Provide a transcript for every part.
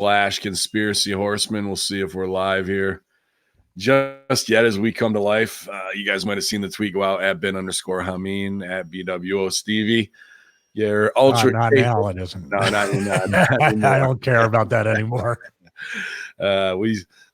Conspiracy Horseman. We'll see if we're live here just yet as we come to life. You guys might have seen the tweet go out at bin_Hamin at BWO Stevie. You're ultra. Not now, it isn't. No, not I don't care about that anymore.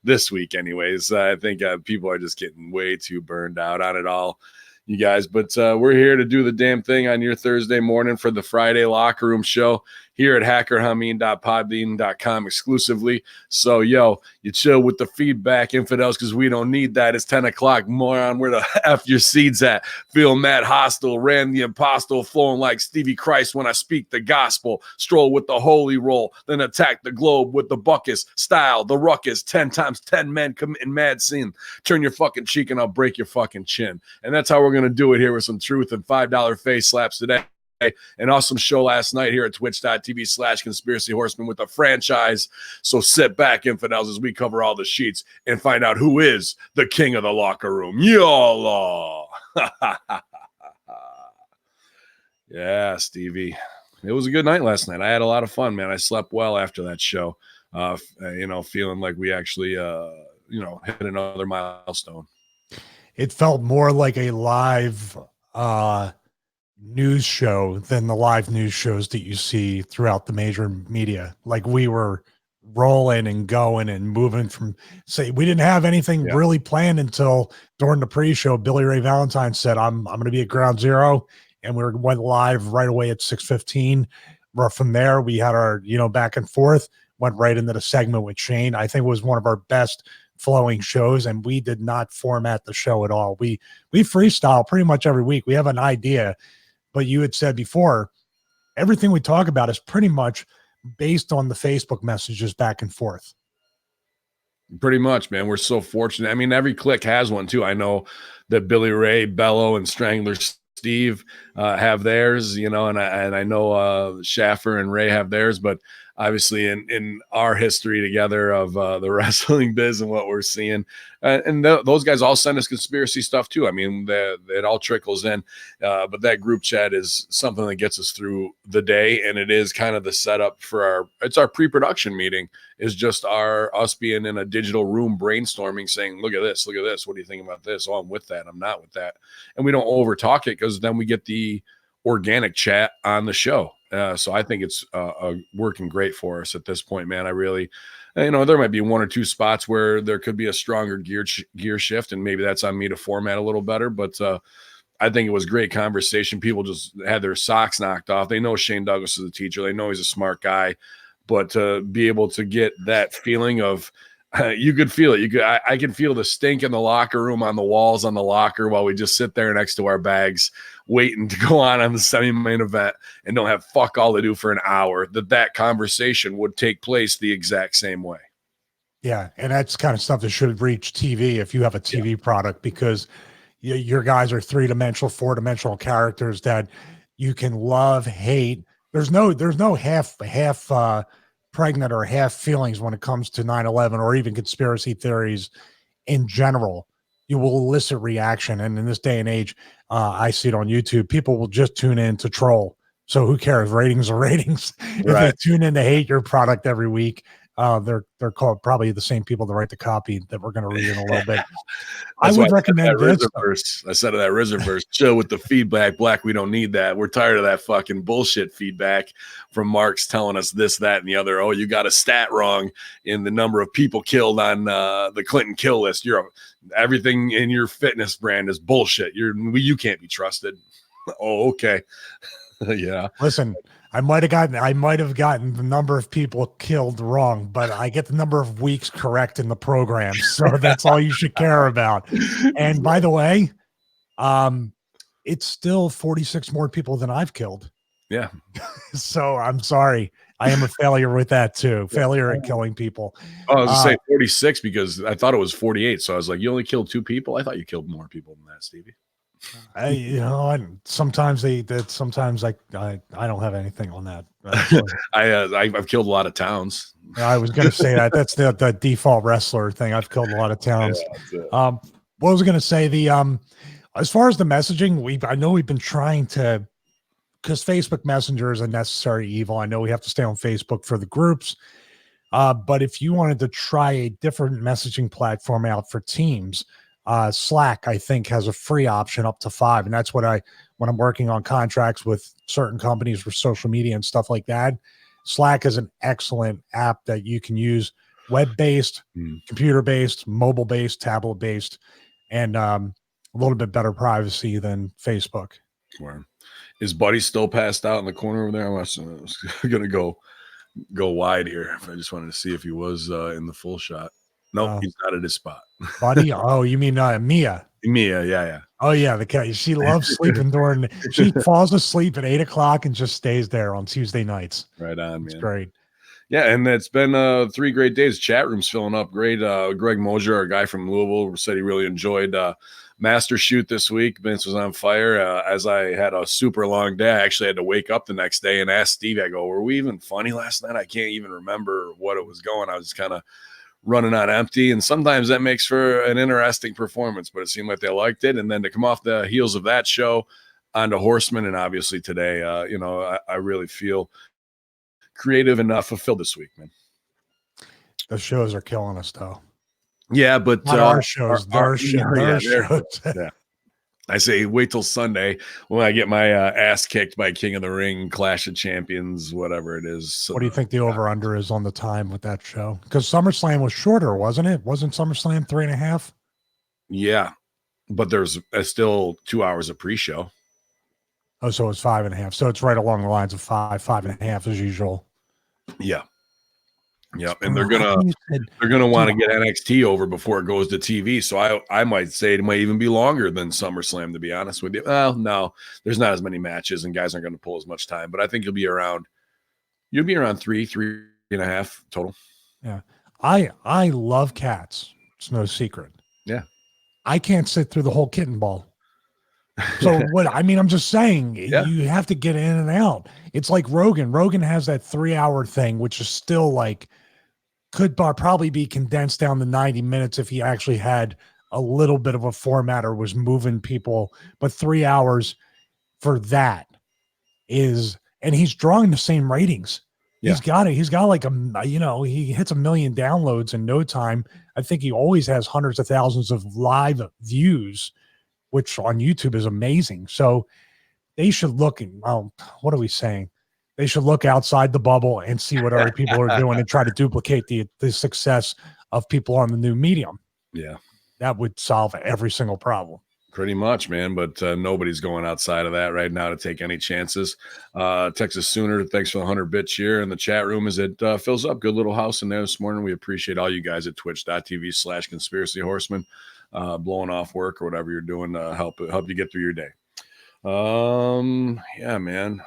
This week, anyways. I think people are just getting way too burned out on it all, you guys. But we're here to do the damn thing on your Thursday morning for the Friday Locker Room Show here at hackerhamin.podbean.com exclusively. So, you chill with the feedback, infidels, because we don't need that. It's 10 o'clock, moron. Where the F your seeds at? Feel mad hostile, ran the impostle, flowing like Stevie Christ when I speak the gospel. Stroll with the holy roll, then attack the globe with the buckus style, the ruckus. 10 times 10 men committing mad sin. Turn your fucking cheek and I'll break your fucking chin. And that's how we're going to do it here with some truth and $5 face slaps today. An awesome show last night here at twitch.tv/conspiracy horseman with a franchise. So sit back, infidels, as we cover all the sheets and find out who is the king of the locker room. YOLO. Yeah, Stevie. It was a good night last night. I had a lot of fun, man. I slept well after that show. Feeling like we actually hit another milestone. It felt more like a live news show than the live news shows that you see throughout the major media. Like we were rolling and going and moving from, say, we didn't have anything really planned until during the pre-show. Billy Ray Valentine said, I'm going to be at Ground Zero, and we went live right away at 6:15. From there, we had our, back and forth, went right into the segment with Shane. I think it was one of our best flowing shows, and we did not format the show at all. We freestyle pretty much every week. We have an idea, but you had said before, everything we talk about is pretty much based on the Facebook messages back and forth. Pretty much, man. We're so fortunate. I mean, every clique has one too. I know that Billy Ray, Bello, and Strangler Steve have theirs, and I know Schaffer and Ray have theirs, but obviously in our history together of the wrestling biz and what we're seeing, those guys all send us conspiracy stuff too. I mean, it all trickles in, but that group chat is something that gets us through the day, and it is kind of the setup for our pre-production meeting, is just us being in a digital room brainstorming, saying, look at this, what do you think about this? Oh, I'm with that, I'm not with that. And we don't over talk it, because then we get the organic chat on the show. So I think it's working great for us at this point, man. I really, there might be one or two spots where there could be a stronger gear shift, and maybe that's on me to format a little better. But I think it was great conversation. People just had their socks knocked off. They know Shane Douglas is a teacher. They know he's a smart guy. But to be able to get that feeling of, you could feel it. I can feel the stink in the locker room, on the walls, on the locker, while we just sit there next to our bags, waiting to go on the semi-main event and don't have fuck all to do for an hour. That conversation would take place the exact same way. Yeah, and that's kind of stuff that should reach TV if you have a TV product, because your guys are 3-dimensional, 4-dimensional characters that you can love, hate. There's no half pregnant or half feelings when it comes to 9/11 or even conspiracy theories in general. You will elicit reaction, and in this day and age, I see it on YouTube. People will just tune in to troll. So who cares? Ratings are ratings. Right. If they tune in to hate your product every week, they're called probably the same people that write the copy that we're going to read in a little bit. I would recommend this. I said that RZA verse, chill with the feedback, Black. We don't need that. We're tired of that fucking bullshit feedback from Marks telling us this, that, and the other. Oh, you got a stat wrong in the number of people killed on the Clinton kill list. Everything in your fitness brand is bullshit. You can't be trusted. Oh, okay. Yeah. Listen, I might have gotten the number of people killed wrong, but I get the number of weeks correct in the program. So that's all you should care about. And by the way, it's still 46 more people than I've killed. Yeah. So I'm sorry. I am a failure with that too. Failure at killing people. Oh, I was going to say 46 because I thought it was 48. So I was like, you only killed 2 people? I thought you killed more people than that, Stevie. Sometimes I don't have anything on that. I've killed a lot of towns. I was going to say that. That's the default wrestler thing. I've killed a lot of towns. Yeah, what was I going to say? As far as the messaging, I know we've been trying to, because Facebook Messenger is a necessary evil. I know we have to stay on Facebook for the groups, But if you wanted to try a different messaging platform out for teams, Slack, I think, has a free option up to 5. And that's when I'm working on contracts with certain companies for social media and stuff like that. Slack is an excellent app that you can use, web-based, computer-based, mobile-based, tablet-based, and a little bit better privacy than Facebook. Where is Buddy still passed out in the corner over there? I was going to go wide here. I just wanted to see if he was in the full shot. Nope, he's not at his spot. Buddy? Oh, you mean Mia? Mia, yeah. Oh, yeah, the cat. She loves sleeping she falls asleep at 8 o'clock and just stays there on Tuesday nights. Right on, man. It's great. Yeah, and it's been 3 great days. Chat room's filling up great. Greg Mojo, our guy from Louisville, said he really enjoyed Master Shoot this week. Vince was on fire. As I had a super long day, I actually had to wake up the next day and ask Stevie, I go, were we even funny last night? I can't even remember what it was going. I was kind of running on empty, and sometimes that makes for an interesting performance, but it seemed like they liked it. And then to come off the heels of that show onto Horseman, and obviously today, I really feel creative and fulfilled this week, man. The shows are killing us, though. Yeah, but not our shows, their shows. Yeah. I say wait till Sunday when I get my ass kicked by King of the Ring, Clash of Champions, whatever it is. So what do you think the over-under is on the time with that show? Because SummerSlam was shorter, wasn't it? Wasn't SummerSlam 3.5? Yeah, but there's still 2 hours of pre-show. Oh, so it's 5.5. So it's right along the lines of 5.5 as usual. Yeah. Yep, and they're gonna want to get NXT over before it goes to TV. So I might say it might even be longer than SummerSlam, to be honest with you. Well, no, there's not as many matches, and guys aren't going to pull as much time. But I think you'll be around 3.5 total. Yeah, I love cats. It's no secret. Yeah, I can't sit through the whole kitten ball. So what? I mean, I'm just saying, you have to get in and out. It's like Rogan. Rogan has that 3-hour thing, which is still like could probably be condensed down to 90 minutes if he actually had a little bit of a format or was moving people. But 3 hours for that is, and he's drawing the same ratings. Yeah. He's got it. He's got like he hits 1 million downloads in no time. I think he always has hundreds of thousands of live views, which on YouTube is amazing. So they should look, what are we saying? They should look outside the bubble and see what other people are doing and try to duplicate the success of people on the new medium. Yeah. That would solve every single problem. Pretty much, man. But nobody's going outside of that right now to take any chances. Texas Sooner, thanks for the 100-bit cheer in the chat room as it fills up. Good little house in there this morning. We appreciate all you guys at twitch.tv/conspiracy horseman blowing off work or whatever you're doing to help you get through your day. Yeah, man.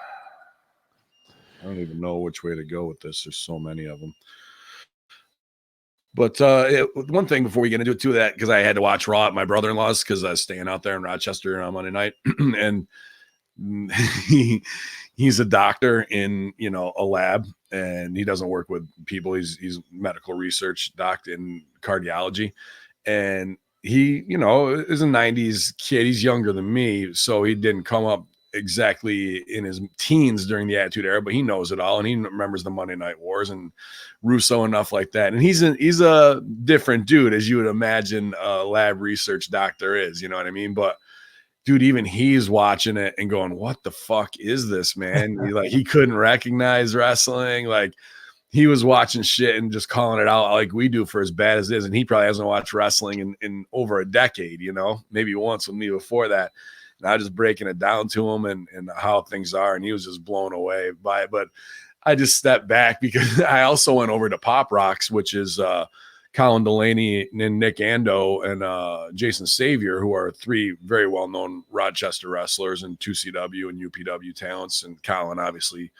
I don't even know which way to go with this. There's so many of them. But one thing before we get into it too, that because I had to watch Raw at my brother-in-law's because I was staying out there in Rochester on Monday night, and he's a doctor in a lab, and he doesn't work with people. He's medical research doctor in cardiology, and he is a 90s kid. He's younger than me, so he didn't come up exactly in his teens during the Attitude Era, but he knows it all, and he remembers the Monday Night Wars and Russo enough like that. And he's a different dude, as you would imagine a lab research doctor is, you know what I mean? But dude, even he's watching it and going, what the fuck is this, man? He couldn't recognize wrestling. Like, he was watching shit and just calling it out like we do for as bad as it is. And he probably hasn't watched wrestling in over a decade, maybe once with me before that. And I was just breaking it down to him and how things are. And he was just blown away by it. But I just stepped back because I also went over to Pop Rocks, which is Colin Delaney and Nick Ando and Jason Savior, who are 3 very well-known Rochester wrestlers and 2CW and UPW talents. And Colin, obviously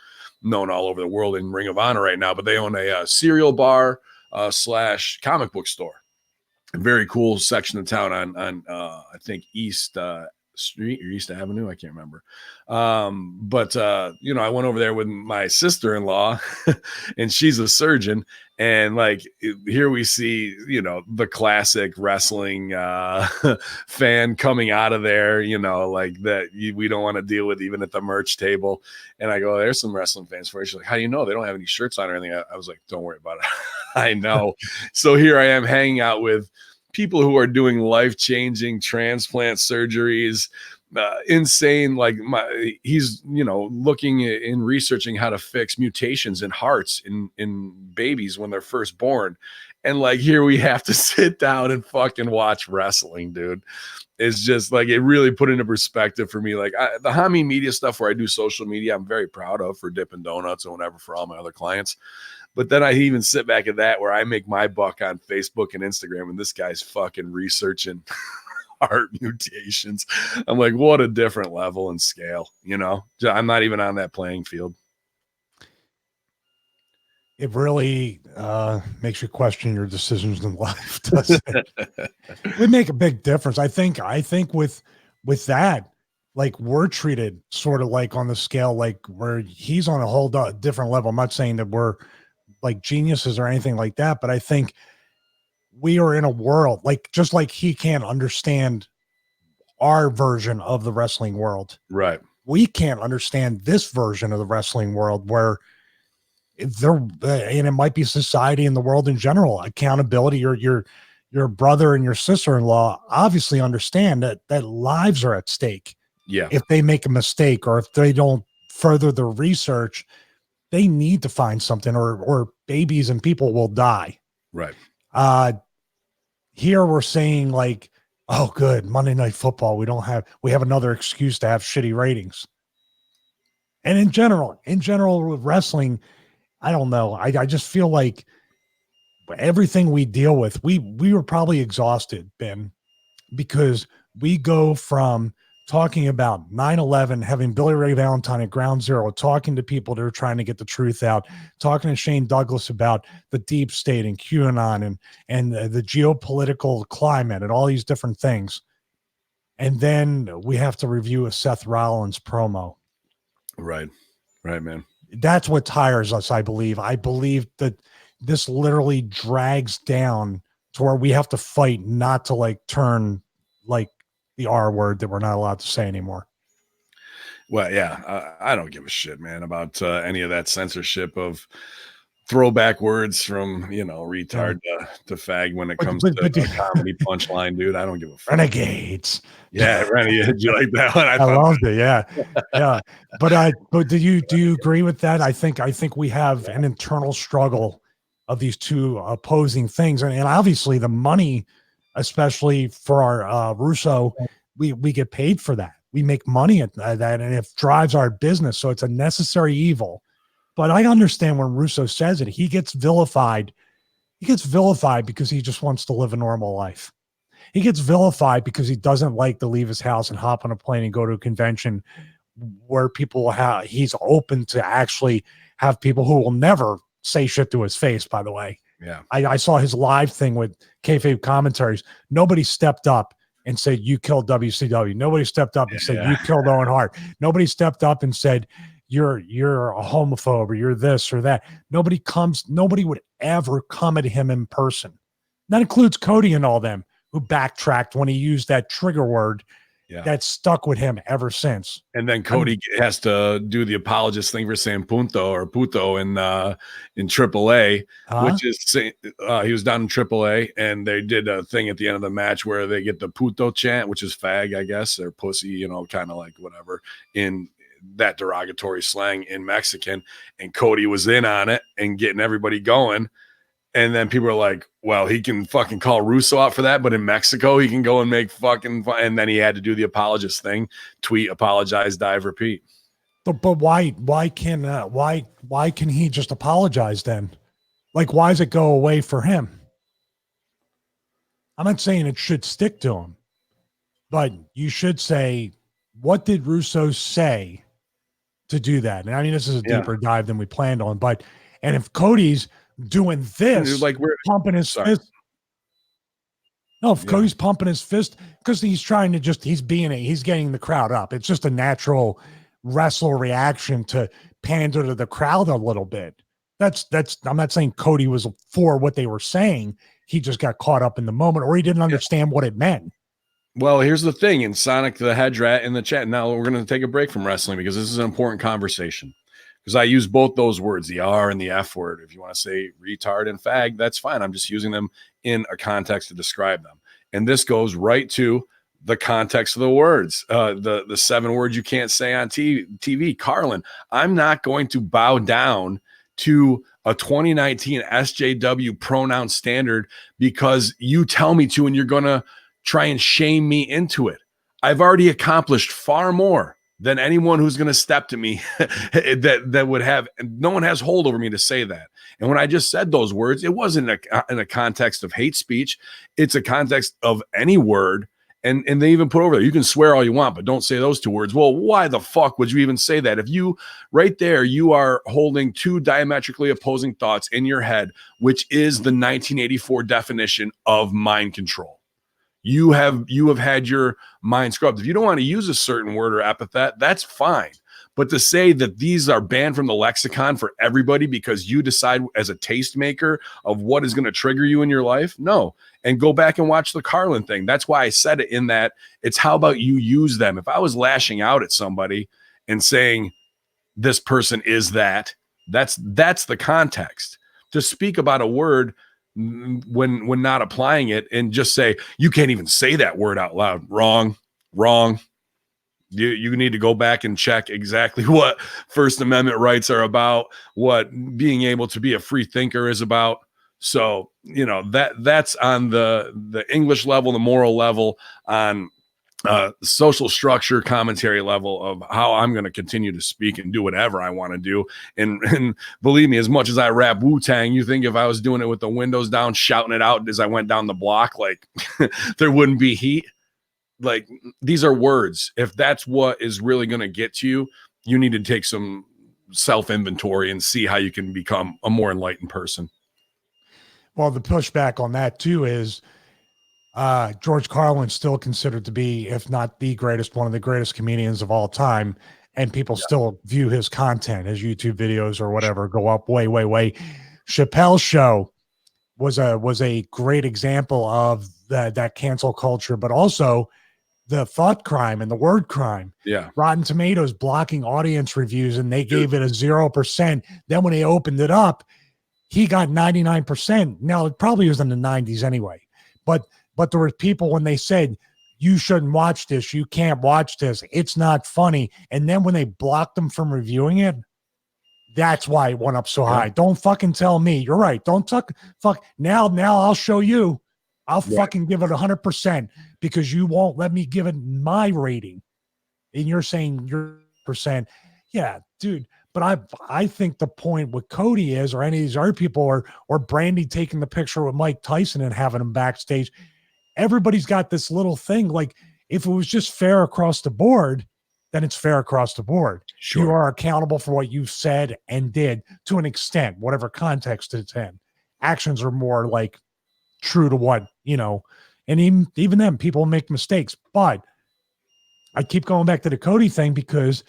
known all over the world in Ring of Honor right now, but they own a cereal bar / comic book store. A very cool section of town on I think East Street or East Avenue. I can't remember. But you know, I went over there with my sister-in-law and she's a surgeon. And like here we see, you know, the classic wrestling fan coming out of there, you know, like that we don't want to deal with even at the merch table. And I go, there's some wrestling fans for you. She's like, how do you know? They don't have any shirts on or anything. I was like, don't worry about it. I know. So here I am hanging out with people who are doing life-changing transplant surgeries, insane. Like he's, you know, looking in researching how to fix mutations in hearts in babies when they're first born. And like, here we have to sit down and fucking watch wrestling, dude. It's just like, it really put into perspective for me. Like the Hamin media stuff where I do social media, I'm very proud of for Dippin' Donuts and whatever for all my other clients. But then I even sit back at that where I make my buck on Facebook and Instagram, and this guy's fucking researching heart mutations. I'm like, what a different level and scale, you know? I'm not even on that playing field. It really makes you question your decisions in life, doesn't it? It would make a big difference. I think with that, like we're treated sort of like on the scale, like where he's on a whole different level. I'm not saying that we're like geniuses or anything like that, but I think we are in a world like, just like he can't understand our version of the wrestling world. Right. We can't understand this version of the wrestling world where there, and it might be society and the world in general, accountability. Your brother and your sister-in-law obviously understand that lives are at stake. Yeah. If they make a mistake or if they don't further the research, they need to find something or babies and people will die. Right. Here we're saying like, oh, good, Monday Night Football. We have another excuse to have shitty ratings. And in general with wrestling, I don't know. I just feel like everything we deal with, we were probably exhausted, Ben, because we go from talking about 9/11, having Billy Ray Valentine at Ground Zero, talking to people that are trying to get the truth out, talking to Shane Douglas about the deep state and QAnon and the geopolitical climate and all these different things. And then we have to review a Seth Rollins promo. Right, man. That's what tires us, I believe. I believe that this literally drags down to where we have to fight not to like turn like the R word that we're not allowed to say anymore. Well, yeah, I don't give a shit, man, about any of that censorship of throwback words from, you know, retard to fag when it comes to comedy punchline, dude. I don't give a fuck. Renegades. Yeah, Renegades. You like that one? I loved it. Yeah, yeah. But do you agree with that? I think we have an internal struggle of these two opposing things, and obviously the money, especially for our Russo, we get paid for that. We make money at that, and it drives our business. So it's a necessary evil. But I understand when Russo says it, he gets vilified. He gets vilified because he just wants to live a normal life. He gets vilified because he doesn't like to leave his house and hop on a plane and go to a convention where people he's open to actually have people who will never say shit to his face, by the way. Yeah. I saw his live thing with kayfabe commentaries. Nobody stepped up and said, you killed WCW. Nobody stepped up and said, you killed Owen Hart. Nobody stepped up and said, you're a homophobe or you're this or that. Nobody would ever come at him in person. That includes Cody and all them who backtracked when he used that trigger word that stuck with him ever since. And then Cody has to do the apologist thing for saying punto or puto in AAA, which is he was down in AAA and they did a thing at the end of the match where they get the puto chant, which is fag, I guess, or pussy, you know, kind of like whatever in that derogatory slang in Mexican. And Cody was in on it and getting everybody going. And then people are like, well, he can fucking call Russo out for that, but in Mexico, he can go and make fucking fun. And then he had to do the apologist thing, tweet, apologize, dive, repeat. But why can he just apologize then? Like, why does it go away for him? I'm not saying it should stick to him, but you should say, what did Russo say to do that? And I mean, this is a deeper dive than we planned on, and if Cody's doing this, like we're pumping his fist. No, if Cody's pumping his fist because he's trying to he's getting the crowd up. It's just a natural wrestler reaction to pander to the crowd a little bit. I'm not saying Cody was for what they were saying. He just got caught up in the moment, or he didn't understand what it meant. Well, here's the thing, and Sonic the Hedge Rat in the chat. Now we're going to take a break from wrestling because this is an important conversation. Because I use both those words, the R and the F word. If you want to say retard and fag, that's fine. I'm just using them in a context to describe them. And this goes right to the context of the words, the 7 words you can't say on TV. Carlin, I'm not going to bow down to a 2019 SJW pronoun standard because you tell me to and you're going to try and shame me into it. I've already accomplished far more than anyone who's going to step to me that would have. No one has hold over me to say that. And when I just said those words, it wasn't in a context of hate speech. It's a context of any word. And they even put over there, you can swear all you want, but don't say those 2 words. Well, why the fuck would you even say that? If you right there, you are holding 2 diametrically opposing thoughts in your head, which is the 1984 definition of mind control. You have had your mind scrubbed. If you don't want to use a certain word or epithet, that's fine. But to say that these are banned from the lexicon for everybody because you decide as a tastemaker of what is going to trigger you in your life, no. And go back and watch the Carlin thing. That's why I said it in that it's how about you use them. If I was lashing out at somebody and saying this person is that's the context. To speak about a word when not applying it and just say you can't even say that word out loud. Wrong. You need to go back and check exactly what First Amendment rights are about, what being able to be a free thinker is about. So, that's on the English level, the moral level, on social structure commentary level of how I'm going to continue to speak and do whatever I want to do. And believe me, as much as I rap Wu-Tang, you think if I was doing it with the windows down, shouting it out as I went down the block, like there wouldn't be heat. Like, these are words. If that's what is really going to get to you, you need to take some self-inventory and see how you can become a more enlightened person. Well, the pushback on that too is George Carlin's still considered to be, if not the greatest, one of the greatest comedians of all time. And people still view his content, his YouTube videos or whatever, go up way, way, way. Chappelle's show was a great example of that cancel culture, but also the thought crime and the word crime. Yeah. Rotten Tomatoes blocking audience reviews, and they gave it a 0%. Then when they opened it up, he got 99%. Now, it probably was in the 90s anyway. But there were people when they said, you shouldn't watch this, you can't watch this, it's not funny. And then when they blocked them from reviewing it, that's why it went up so high. Don't fucking tell me. You're right. Don't fuck. Now I'll show you. I'll fucking give it 100% because you won't let me give it my rating. And you're saying your percent. Yeah, dude. But I think the point with Cody is, or any of these other people, or Brandy taking the picture with Mike Tyson and having him backstage, everybody's got this little thing. Like, if it was just fair across the board, then it's fair across the board. Sure. You are accountable for what you said and did to an extent, whatever context it's in. Actions are more like true to what, and even then people make mistakes. But I keep going back to the Cody thing because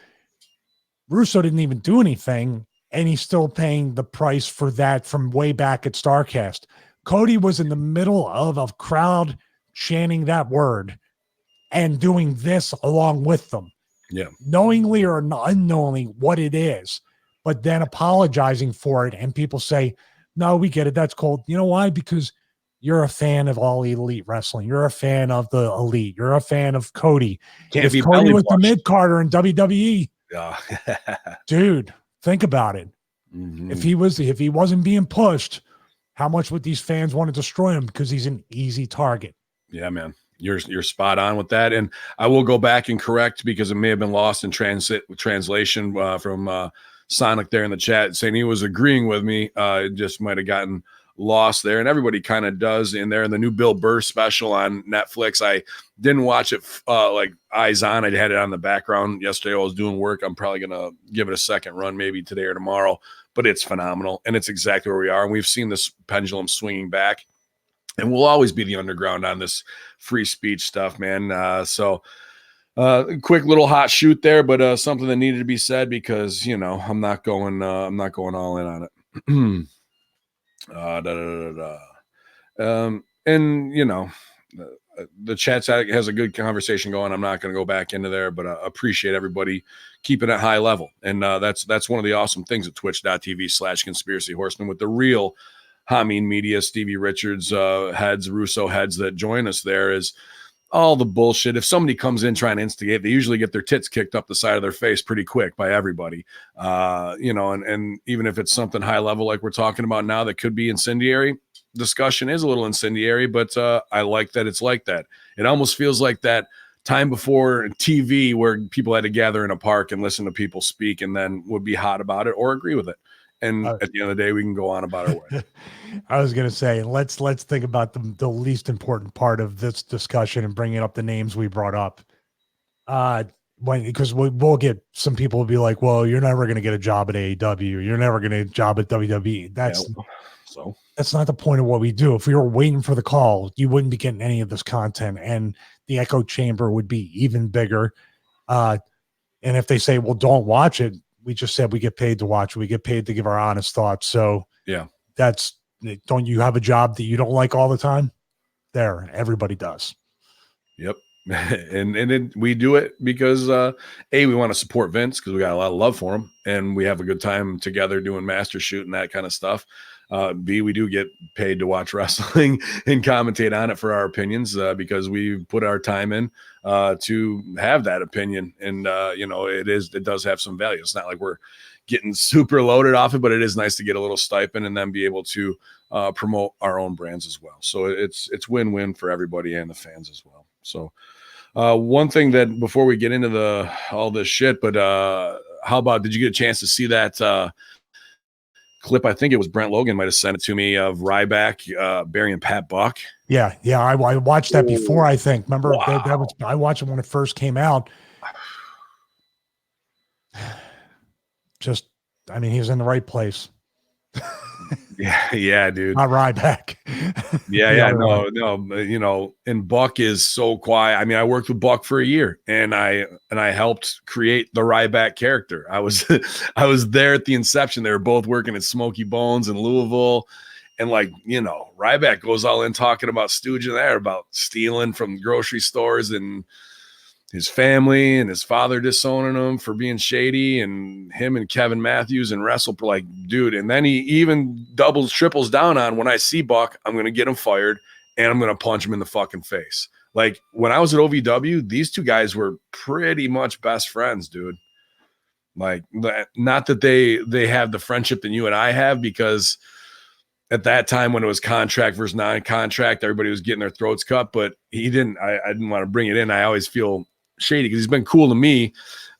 Russo didn't even do anything, and he's still paying the price for that from way back at StarCast. Cody was in the middle of a crowd chanting that word and doing this along with them. Yeah. Knowingly or unknowingly what it is, but then apologizing for it. And people say, no, we get it. That's cool. You know why? Because you're a fan of all elite wrestling. You're a fan of the elite. You're a fan of Cody. If Cody was the mid-carder in WWE, dude, think about it. Mm-hmm. If he wasn't being pushed, how much would these fans want to destroy him? Because he's an easy target. Yeah, man. You're spot on with that. And I will go back and correct because it may have been lost in translation from Sonic there in the chat saying he was agreeing with me. It just might have gotten lost there. And everybody kind of does in there. And the new Bill Burr special on Netflix, I didn't watch it like eyes on. I had it on the background yesterday. I was doing work. I'm probably going to give it a second run maybe today or tomorrow. But it's phenomenal. And it's exactly where we are. And we've seen this pendulum swinging back. and we'll always be the underground on this free speech stuff, man. So quick little hot shoot there, but something that needed to be said because I'm not going all in on it. And the chat has a good conversation going. I'm not going to go back into there, but appreciate everybody keeping it high level. And that's one of the awesome things at twitch.tv/conspiracy horseman with the real Hamin media, Stevie Richards heads, Russo heads that join us there is all the bullshit. If somebody comes in trying to instigate, they usually get their tits kicked up the side of their face pretty quick by everybody. And even if it's something high level like we're talking about now that could be incendiary, discussion is a little incendiary, but I like that it's like that. It almost feels like that time before TV where people had to gather in a park and listen to people speak and then would be hot about it or agree with it. And at the end of the day, we can go on about our way. I was going to say, let's think about the least important part of this discussion and bringing up the names we brought up. Because we'll get some people will be like, well, you're never going to get a job at AEW. You're never going to get a job at WWE. That's not the point of what we do. If we were waiting for the call, you wouldn't be getting any of this content, and the echo chamber would be even bigger. And if they say, well, don't watch it, we just said we get paid to watch. We get paid to give our honest thoughts. So yeah, don't you have a job that you don't like all the time? There, everybody does. Yep. and we do it because we want to support Vince because we got a lot of love for him and we have a good time together doing master shoot and that kind of stuff. B, we do get paid to watch wrestling and commentate on it for our opinions because we put our time in to have that opinion. And, it does have some value. It's not like we're getting super loaded off it, but it is nice to get a little stipend and then be able to promote our own brands as well. So it's win-win for everybody and the fans as well. So one thing that before we get into all this shit, but how about, did you get a chance to see that clip? I think it was Brent Logan might have sent it to me of Ryback burying Pat Buck. Yeah. I watched that before. I think. Remember that I watched it when it first came out. He was in the right place. Yeah, dude. Not Ryback. No. And Buck is so quiet. I mean, I worked with Buck for a year, and I helped create the Ryback character. I was there at the inception. They were both working at Smoky Bones in Louisville, and Ryback goes all in talking about stooging there, about stealing from grocery stores and his family and his father disowning him for being shady, and him and Kevin Matthews and wrestle dude. And then he even triples down on, when I see Buck, I'm going to get him fired and I'm going to punch him in the fucking face. Like when I was at OVW, these two guys were pretty much best friends, dude. Like not that they have the friendship that you and I have, because at that time when it was contract versus non-contract, everybody was getting their throats cut, but I didn't want to bring it in. I always feel shady because he's been cool to me,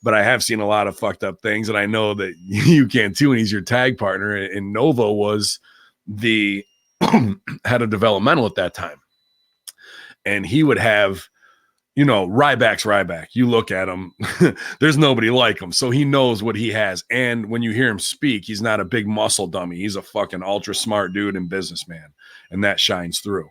but I have seen a lot of fucked up things, and I know that you can too, and he's your tag partner. And Nova was the head of developmental at that time, and he would have, Ryback's Ryback. You look at him, there's nobody like him, so he knows what he has. And when you hear him speak, he's not a big muscle dummy. He's a fucking ultra smart dude and businessman, and that shines through.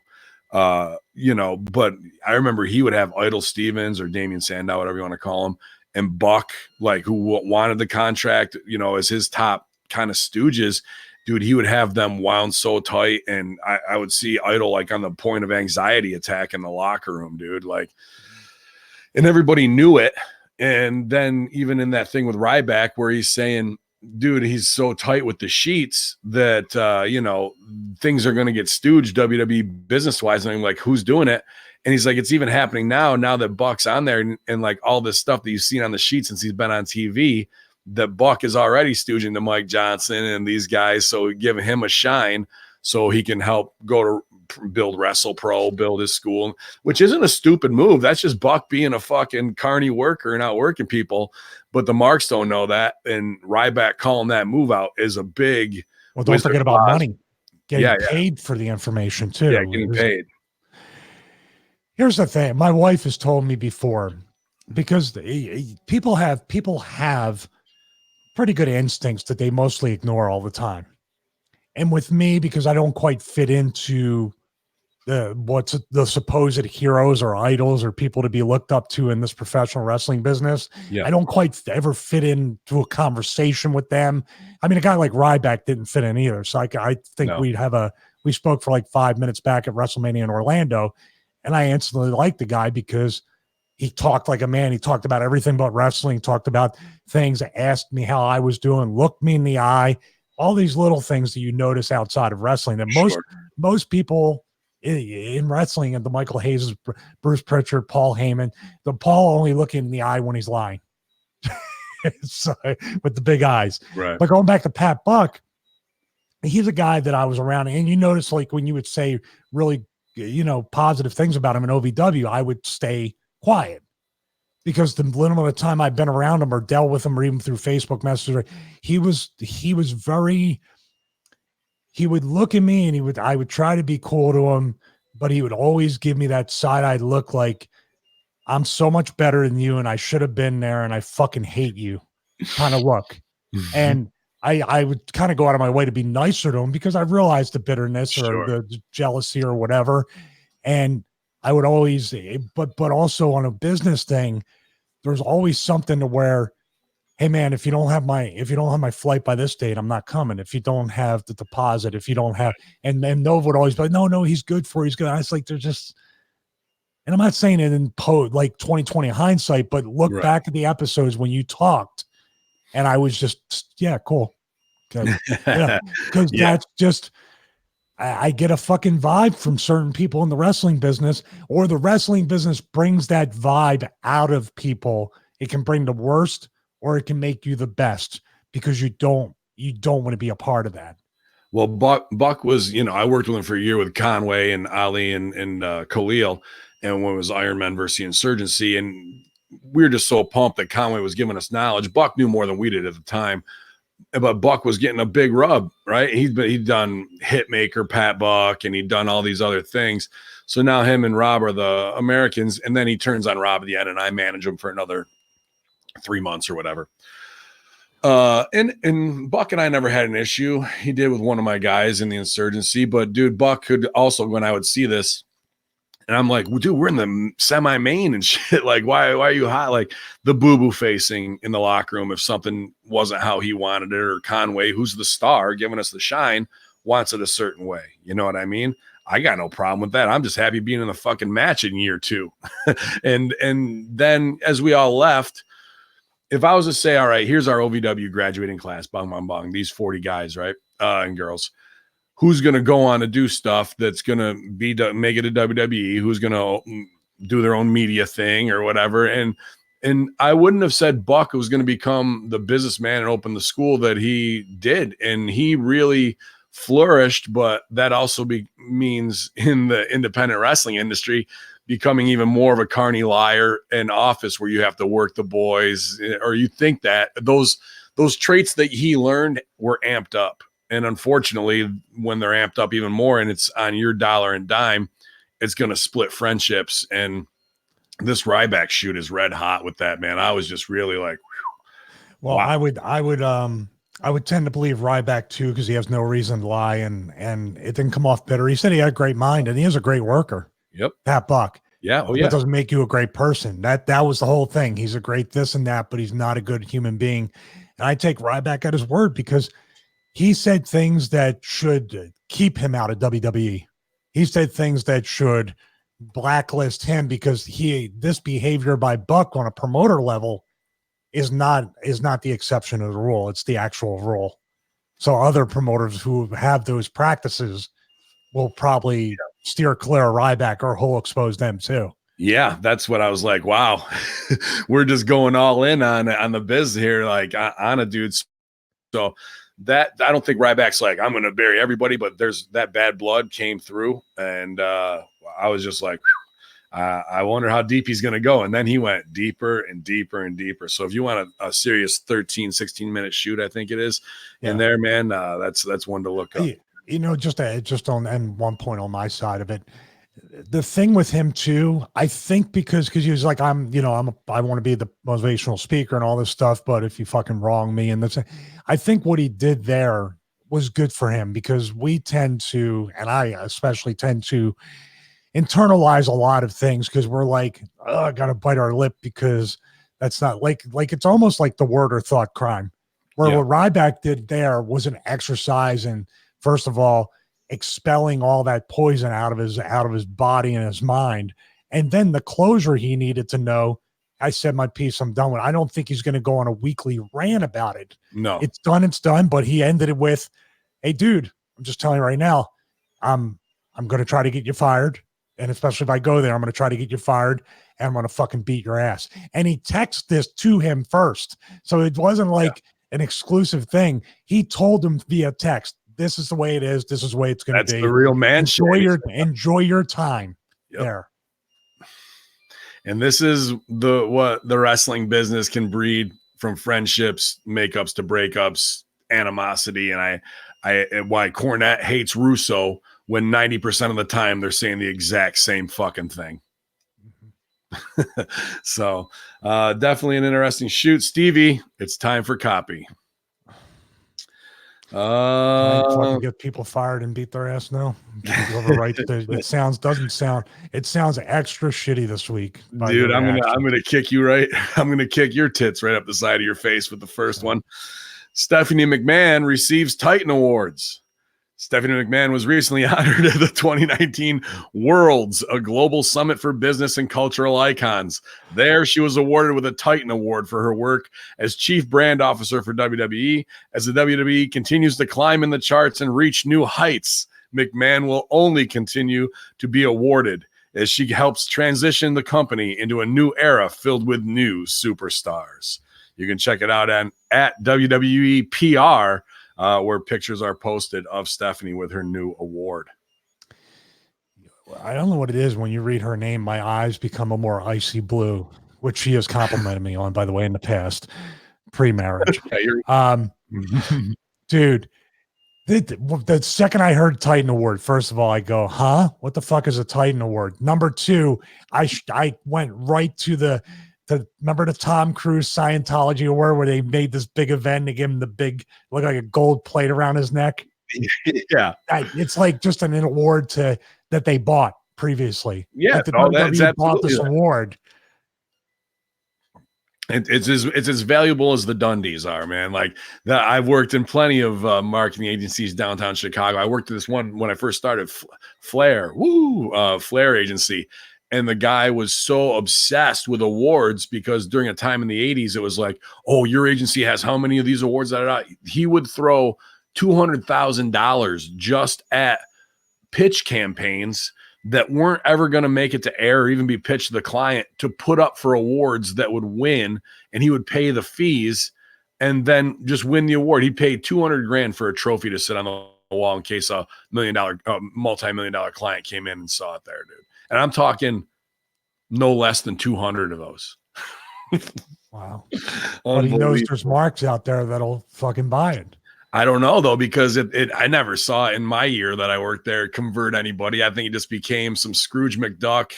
But I remember he would have Idol Stevens or Damian Sandow, whatever you want to call him, and Buck, who wanted the contract, as his top kind of stooges, dude. He would have them wound so tight, and I would see Idol on the point of anxiety attack in the locker room, dude. And everybody knew it. And then even in that thing with Ryback where he's saying, dude, he's so tight with the sheets that, things are going to get stooged WWE business-wise. And I'm like, who's doing it? And he's like, it's even happening now that Buck's on there and all this stuff that you've seen on the sheet since he's been on TV, that Buck is already stooging to Mike Johnson and these guys. So giving him a shine so he can help go to build Wrestle Pro, build his school, which isn't a stupid move. That's just Buck being a fucking carny worker and out working people. But the marks don't know that. And Ryback calling that move out is a big. Well, don't forget about money. Getting paid for the information too. Yeah, getting paid. Here's the thing. My wife has told me before, because people have pretty good instincts that they mostly ignore all the time. And with me, because I don't quite fit into what's the supposed heroes or idols or people to be looked up to in this professional wrestling business. Yeah. I don't quite ever fit into a conversation with them. I mean, a guy like Ryback didn't fit in either. So I think we spoke for like 5 minutes back at WrestleMania in Orlando, and I instantly liked the guy because he talked like a man. He talked about everything but wrestling, talked about things, asked me how I was doing, looked me in the eye, all these little things that you notice outside of wrestling that most people in wrestling, and the Michael Hayes, Bruce Pritchard, Paul Heyman, the Paul only looking in the eye when he's lying. So, with the big eyes. Right. But going back to Pat Buck, he's a guy that I was around, and you notice like when you would say really, positive things about him in OVW, I would stay quiet because the little amount of time I've been around him or dealt with him or even through Facebook Messenger, he would look at me and I would try to be cool to him, but he would always give me that side-eyed look like I'm so much better than you and I should have been there and I fucking hate you kind of look. And I would kind of go out of my way to be nicer to him because I realized the bitterness or the jealousy or whatever. And I would always, but also on a business thing, there's always something to where, hey man, if you don't have my flight by this date, I'm not coming. If you don't have the deposit, if you don't have, and Nova would always be like, no, he's good for, he's good. I was like, they're just, and I'm not saying it in like 2020 hindsight, but look back at the episodes when you talked and I was just, yeah, cool. Because that's just, I get a fucking vibe from certain people in the wrestling business, or the wrestling business brings that vibe out of people. It can bring the worst, or it can make you the best because you don't want to be a part of that. Well, Buck was, I worked with him for a year with Conway and Ali and Khalil, and when it was Iron Man versus the Insurgency, and we were just so pumped that Conway was giving us knowledge. Buck knew more than we did at the time, but Buck was getting a big rub, right? He'd done Hitmaker, Pat Buck, and he'd done all these other things. So now him and Rob are the Americans, and then he turns on Rob at the end, and I manage him for another 3 months or whatever. And Buck and I never had an issue. He did with one of my guys in the Insurgency, but dude, Buck could also, when I would see this, and I'm like, well, dude, we're in the semi-main and shit. Like, why are you hot? Like the boo-boo facing in the locker room if something wasn't how he wanted it, or Conway, who's the star giving us the shine, wants it a certain way. You know what I mean? I got no problem with that. I'm just happy being in the fucking match in year 2. and then as we all left, if I was to say, all right, here's our OVW graduating class, bong, bong, bong, these 40 guys, right? And girls, who's going to go on to do stuff that's going to make it a WWE, who's going to do their own media thing or whatever. And I wouldn't have said Buck was going to become the businessman and open the school that he did. And he really flourished, but that also means in the independent wrestling industry, becoming even more of a carny liar in office where you have to work the boys, or you think that those traits that he learned were amped up. And unfortunately, when they're amped up even more and it's on your dollar and dime, it's going to split friendships. And this Ryback shoot is red hot with that, man. I was just really like, whew. Well, wow. I would tend to believe Ryback too, because he has no reason to lie, and it didn't come off bitter. He said he had a great mind, and he is a great worker. Yep. Pat Buck. Yeah. Oh, yeah. That doesn't make you a great person. That was the whole thing. He's a great this and that, but he's not a good human being. And I take Ryback at his word because he said things that should keep him out of WWE. He said things that should blacklist him because this behavior by Buck on a promoter level is not the exception of the rule. It's the actual rule. So other promoters who have those practices will probably steer clear of Ryback, or he'll expose them too. Yeah, that's what I was like. Wow, we're just going all in on the biz here, like on a dude. So that I don't think Ryback's like, I'm going to bury everybody, but there's that bad blood came through, and I was just like, I wonder how deep he's going to go. And then he went deeper and deeper and deeper. So if you want a serious 13, 16-minute shoot, I think it is in there, man, that's one to look up. Just on and one point on my side of it, the thing with him too, I think because he was like, I want to be the motivational speaker and all this stuff, but if you fucking wrong me, and I think what he did there was good for him, because we tend to, and I especially tend to internalize a lot of things because we're like, oh, I gotta bite our lip because that's not like it's almost like the word or thought crime. Where what Ryback did there was an exercise in, first of all, expelling all that poison out of his body and his mind. And then the closure he needed to know, I said my piece, I'm done with it. I don't think he's going to go on a weekly rant about it. No. It's done. But he ended it with, hey, dude, I'm just telling you right now, I'm going to try to get you fired. And especially if I go there, I'm going to try to get you fired and I'm going to fucking beat your ass. And he texted this to him first. So it wasn't like an exclusive thing. He told him via text, this is the way it is. This is the way it's going to be. That's the real man. Enjoy your time there. And this is what the wrestling business can breed, from friendships, makeups to breakups, animosity. And why Cornette hates Russo when 90% of the time they're saying the exact same fucking thing. So definitely an interesting shoot. Stevie, it's time for copy. Fucking get people fired and beat their ass now. It sounds extra shitty this week. Dude, I'm gonna kick you right. I'm gonna kick your tits right up the side of your face with the first one. Stephanie McMahon receives Titan Awards. Stephanie McMahon was recently honored at the 2019 Worlds, a global summit for business and cultural icons. There, she was awarded with a Titan Award for her work as Chief Brand Officer for WWE. As the WWE continues to climb in the charts and reach new heights, McMahon will only continue to be awarded as she helps transition the company into a new era filled with new superstars. You can check it out at WWE PR, where pictures are posted of Stephanie with her new award. I don't know what it is. When you read her name, my eyes become a more icy blue, which she has complimented me on, by the way, in the past, pre-marriage. Dude, the second I heard Titan Award, first of all, I go, huh? What the fuck is a Titan Award? Number two, I went right to remember the Tom Cruise Scientology Award where they made this big event to give him the big, look like a gold plate around his neck? Yeah. It's like just an award that they bought previously. Yeah. Like the WWE bought this award. It's as valuable as the Dundies are, man. Like that, I've worked in plenty of marketing agencies downtown Chicago. I worked at this one when I first started, Flair agency. And the guy was so obsessed with awards because during a time in the 80s, it was like, oh, your agency has how many of these awards? He would throw $200,000 just at pitch campaigns that weren't ever going to make it to air or even be pitched to the client to put up for awards that would win. And he would pay the fees and then just win the award. He'd pay $200,000 for a trophy to sit on the wall in case a multi-million-dollar client came in and saw it there, dude. And I'm talking no less than 200 of those. Wow. But he knows there's marks out there that'll fucking buy it. I don't know, though, because I never saw in my year that I worked there convert anybody. I think it just became some Scrooge McDuck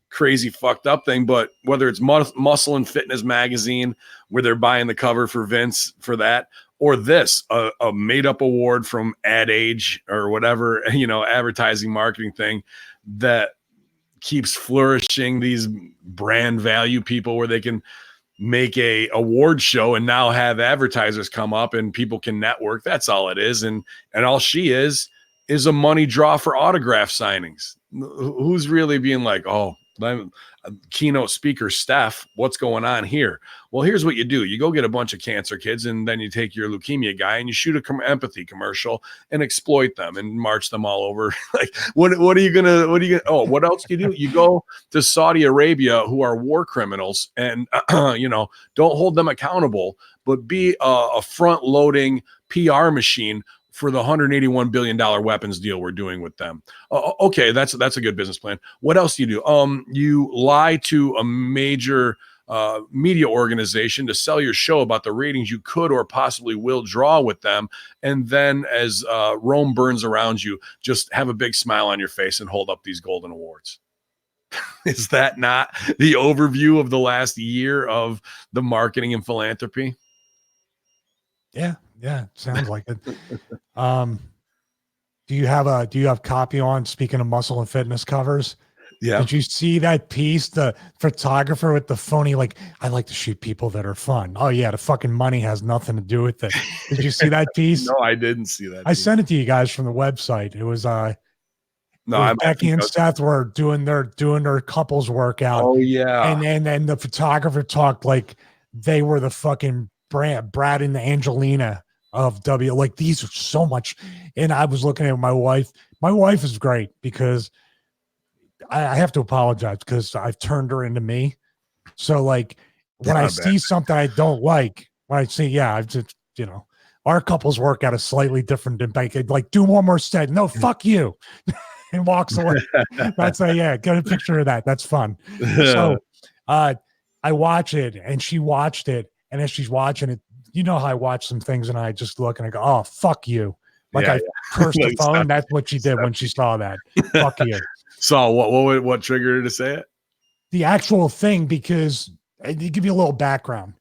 crazy fucked up thing. But whether it's Muscle and Fitness magazine where they're buying the cover for Vince for that, or this, a made-up award from Ad Age or whatever, advertising marketing thing that keeps flourishing these brand value people where they can make a award show and now have advertisers come up and people can network. That's all it is. And all she is a money draw for autograph signings. Who's really being like, oh, keynote speaker Steph, what's going on here? Well, here's what you do. You go get a bunch of cancer kids and then you take your leukemia guy and you shoot a empathy commercial and exploit them and march them all over. Like, what else do you do? You go to Saudi Arabia, who are war criminals, and, don't hold them accountable, but be a front loading PR machine for the $181 billion weapons deal we're doing with them. Okay, that's a good business plan. What else do you do? You lie to a major media organization to sell your show about the ratings you could or possibly will draw with them. And then as Rome burns around you, just have a big smile on your face and hold up these golden awards. Is that not the overview of the last year of the marketing and philanthropy? Yeah, sounds like it. Do you have copy on, speaking of muscle and fitness covers? Yeah. Did you see that piece? The photographer with the phony, like, I like to shoot people that are fun. Oh yeah, the fucking money has nothing to do with it. Did you see that piece? No, I didn't see that. I sent it to you guys from the website. It was No, Becky and Seth were doing their couples workout. Oh yeah. And the photographer talked like they were the fucking Brad and Angelina of W. Like, these are so much. And I was looking at my wife. My wife is great because I have to apologize because I've turned her into me. So like when I see something I don't like, when I see, I've just, our couples workout is slightly different than like do one more set. No, fuck you. And walks away. That's get a picture of that. That's fun. So I watch it and she watched it. And as she's watching it, you know how I watch some things and I just look and I go, oh, fuck you. Like I cursed the phone. That's what she did when she saw that. Fuck you. So what triggered her to say it? The actual thing, because to give you a little background,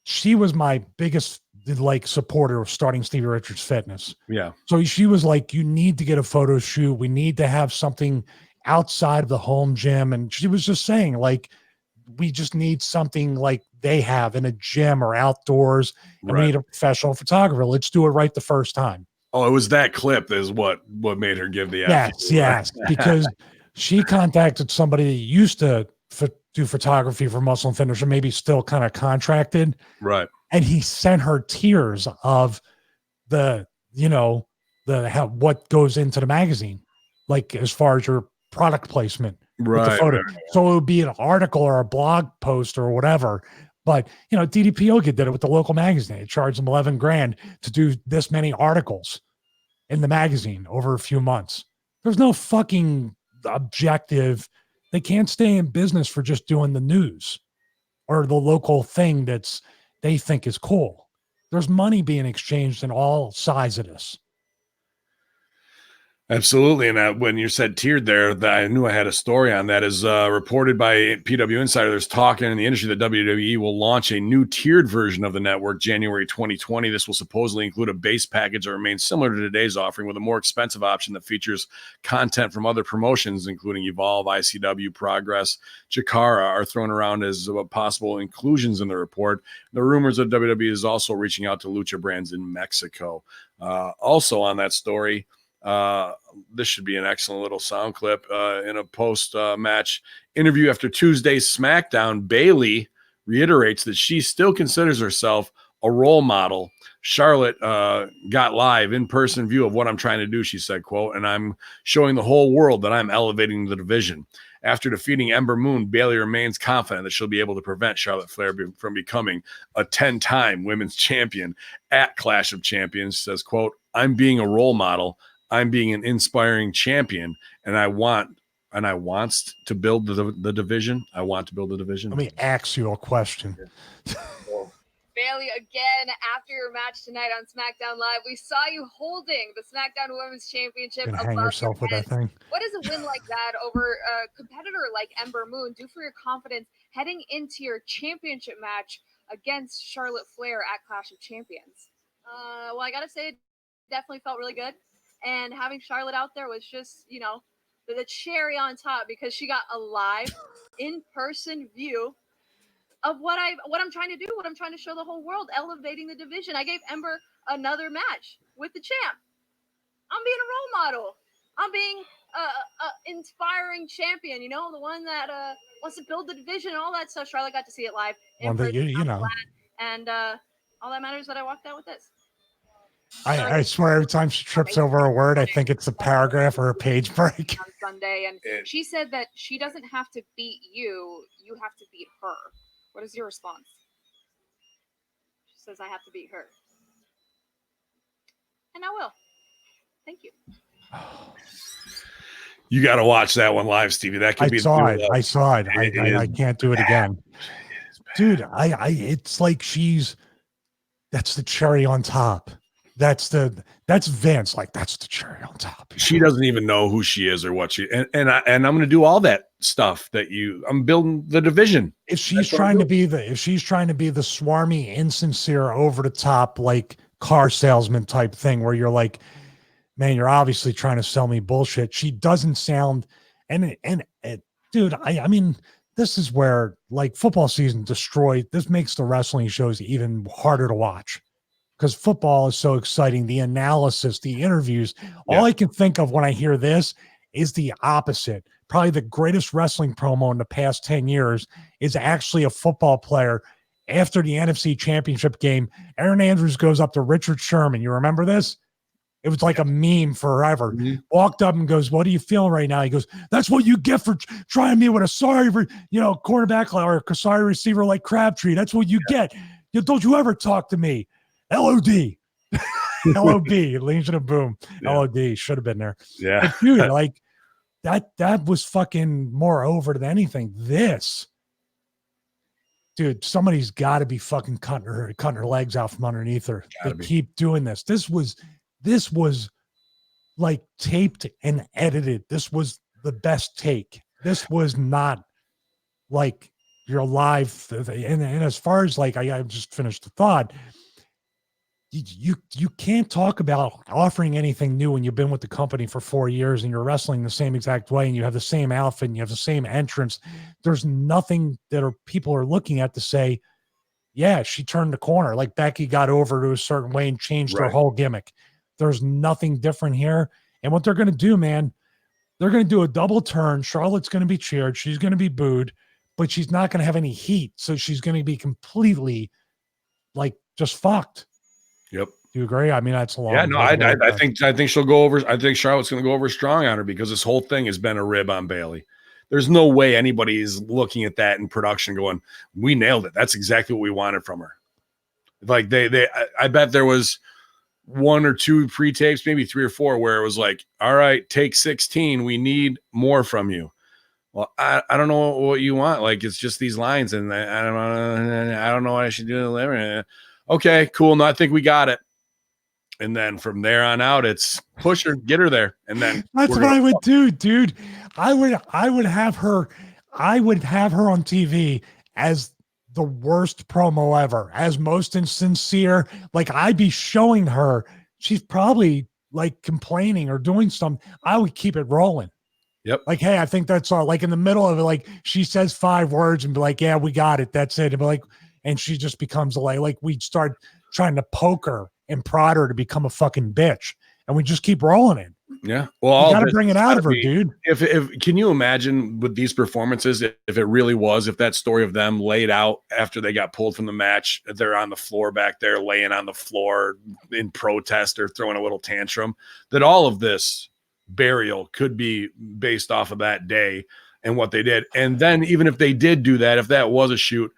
she was my biggest supporter of starting Stevie Richards Fitness. Yeah. So she was like, you need to get a photo shoot. We need to have something outside of the home gym. And she was just saying, like, we just need something like they have in a gym or outdoors. And we need a professional photographer. Let's do it right the first time. Oh, it was that clip is what made her give the yes, because she contacted somebody that used to do photography for Muscle and Fitness, or maybe still kind of contracted. Right. And he sent her tears of what goes into the magazine, like as far as your product placement with the photo. Right. So it would be an article or a blog post or whatever. But, DDPO did it with the local magazine. It charged them $11,000 to do this many articles in the magazine over a few months. There's no fucking objective. They can't stay in business for just doing the news or the local thing they think is cool. There's money being exchanged in all sides of this. Absolutely. And when you said tiered there, I knew I had a story on that. Is reported by PW Insider. There's talk in the industry that WWE will launch a new tiered version of the network January 2020. This will supposedly include a base package that remains similar to today's offering, with a more expensive option that features content from other promotions, including Evolve, ICW, Progress, Jakara are thrown around as possible inclusions in the report. The rumors of WWE is also reaching out to Lucha brands in Mexico. Also on that story, this should be an excellent little sound clip. In a post-match interview after Tuesday's SmackDown, Bayley reiterates that she still considers herself a role model. Charlotte got live in-person view of what I'm trying to do, she said, quote, and I'm showing the whole world that I'm elevating the division. After defeating Ember Moon, Bayley remains confident that she'll be able to prevent Charlotte Flair from becoming a 10-time women's champion at Clash of Champions. She says, quote, I'm being a role model. I'm being an inspiring champion, and I want to build the division. I want to build the division. Let me ask you a question. Bayley, again, after your match tonight on SmackDown Live, we saw you holding the SmackDown Women's Championship above hang yourself with that thing. What does a win like that over a competitor like Ember Moon do for your confidence heading into your championship match against Charlotte Flair at Clash of Champions? Well, I gotta say, it definitely felt really good. And having Charlotte out there was just, the cherry on top, because she got a live, in-person view of what I'm trying to do, what I'm trying to show the whole world, elevating the division. I gave Ember another match with the champ. I'm being a role model. I'm being a inspiring champion, the one that wants to build the division and all that stuff. Charlotte got to see it live. And all that matters is that I walked out with this. I swear every time she trips over a word, I think it's a paragraph or a page break. On Sunday, and she said that she doesn't have to beat you, you have to beat her. What is your response? She says, I have to beat her. And I will. Thank you. You got to watch that one live, Stevie. That could be. I saw it. I can't do it again. Dude, it's like that's the cherry on top. That's Vince. Like, that's the cherry on top. She doesn't even know who she is or what and I'm going to do all that stuff I'm building the division. If she's trying to be the swarmy, insincere, over the top, like car salesman type thing, where you're like, man, you're obviously trying to sell me bullshit. She doesn't sound, and dude, I mean, this is where like football season destroyed. This makes the wrestling shows even harder to watch because football is so exciting. The analysis, the interviews, all I can think of when I hear this is the opposite. Probably the greatest wrestling promo in the past 10 years is actually a football player. After the NFC Championship game, Aaron Andrews goes up to Richard Sherman. You remember this? It was like a meme forever. Mm-hmm. Walked up and goes, "What are you feeling right now?" He goes, "That's what you get for trying me with a quarterback or a sorry receiver like Crabtree. That's what you get. Don't you ever talk to me." LOD. LOB, Legion of Boom. LOD should have been there. Yeah. But dude, like that was fucking more over than anything. This, dude, somebody's got to be fucking cutting her legs out from underneath her. They keep doing this. This was like taped and edited. This was the best take. This was not like your live. And as far as like, I just finished the thought. You can't talk about offering anything new when you've been with the company for 4 years and you're wrestling the same exact way and you have the same outfit and you have the same entrance. There's nothing that people are looking at to say, yeah, she turned the corner. Like Becky got over to a certain way and changed her whole gimmick. There's nothing different here. And what they're going to do, man, they're going to do a double turn. Charlotte's going to be cheered. She's going to be booed, but she's not going to have any heat. So she's going to be completely like just fucked. Yep. Do you agree? I mean, that's a long. Yeah, no, I think she'll go over. I think Charlotte's going to go over strong on her because this whole thing has been a rib on Bayley. There's no way anybody is looking at that in production going, "We nailed it. That's exactly what we wanted from her." Like I bet there was 1 or 2 pre-tapes, maybe 3 or 4, where it was like, "All right, take 16. We need more from you." Well, I don't know what you want. Like, it's just these lines, and I don't know what I should do to deliver. Okay, cool. No, I think we got it. And then from there on out, it's push her, get her there. And then that's what I would do, dude. I would have her on TV as the worst promo ever, as most insincere. Like I'd be showing her, she's probably like complaining or doing something. I would keep it rolling. Yep. Like, hey, I think that's all. Like in the middle of it, like she says 5 words and be like, "Yeah, we got it. That's it." And be like, and she just becomes like we'd start trying to poke her and prod her to become a fucking bitch, and we just keep rolling it. Yeah, well, you got to bring it out of her, dude. If can you imagine with these performances, if it really was, if that story of them laid out after they got pulled from the match, they're on the floor back there, laying on the floor in protest or throwing a little tantrum, that all of this burial could be based off of that day and what they did. And then even if they did do that, if that was a shoot,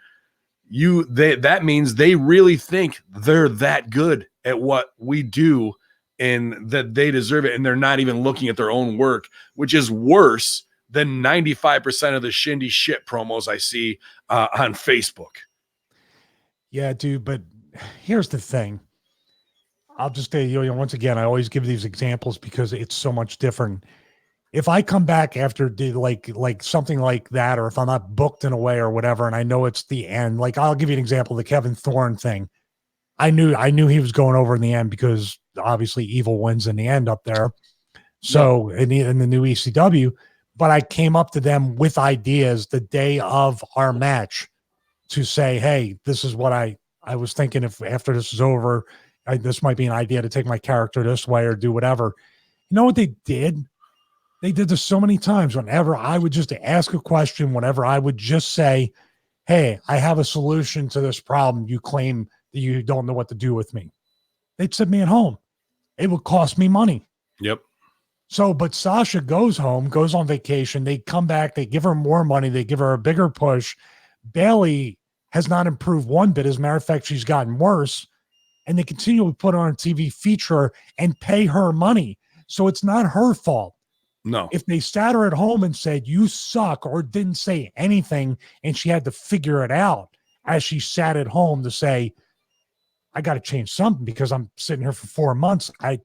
that means they really think they're that good at what we do and that they deserve it. And they're not even looking at their own work, which is worse than 95% of the shindy shit promos I see on Facebook. Yeah, dude. But here's the thing. I'll just say, once again, I always give these examples because it's so much different. If I come back after like something like that, or if I'm not booked in a way or whatever, and I know it's the end, like I'll give you an example, the Kevin Thorne thing. I knew he was going over in the end because obviously evil wins in the end up there. So in the new ECW, but I came up to them with ideas the day of our match to say, hey, this is what I was thinking. If after this is over, this might be an idea to take my character this way or do whatever. You know what they did? They did this so many times. Whenever I would just ask a question, whenever I would just say, hey, I have a solution to this problem. You claim that you don't know what to do with me. They'd send me at home. It would cost me money. Yep. So, but Sasha goes home, goes on vacation. They come back. They give her more money. They give her a bigger push. Bayley has not improved one bit. As a matter of fact, she's gotten worse. And they continue to put her on a TV, feature her, and pay her money. So it's not her fault. No. If they sat her at home and said, you suck, or didn't say anything, and she had to figure it out as she sat at home to say, I got to change something because I'm sitting here for 4 months. I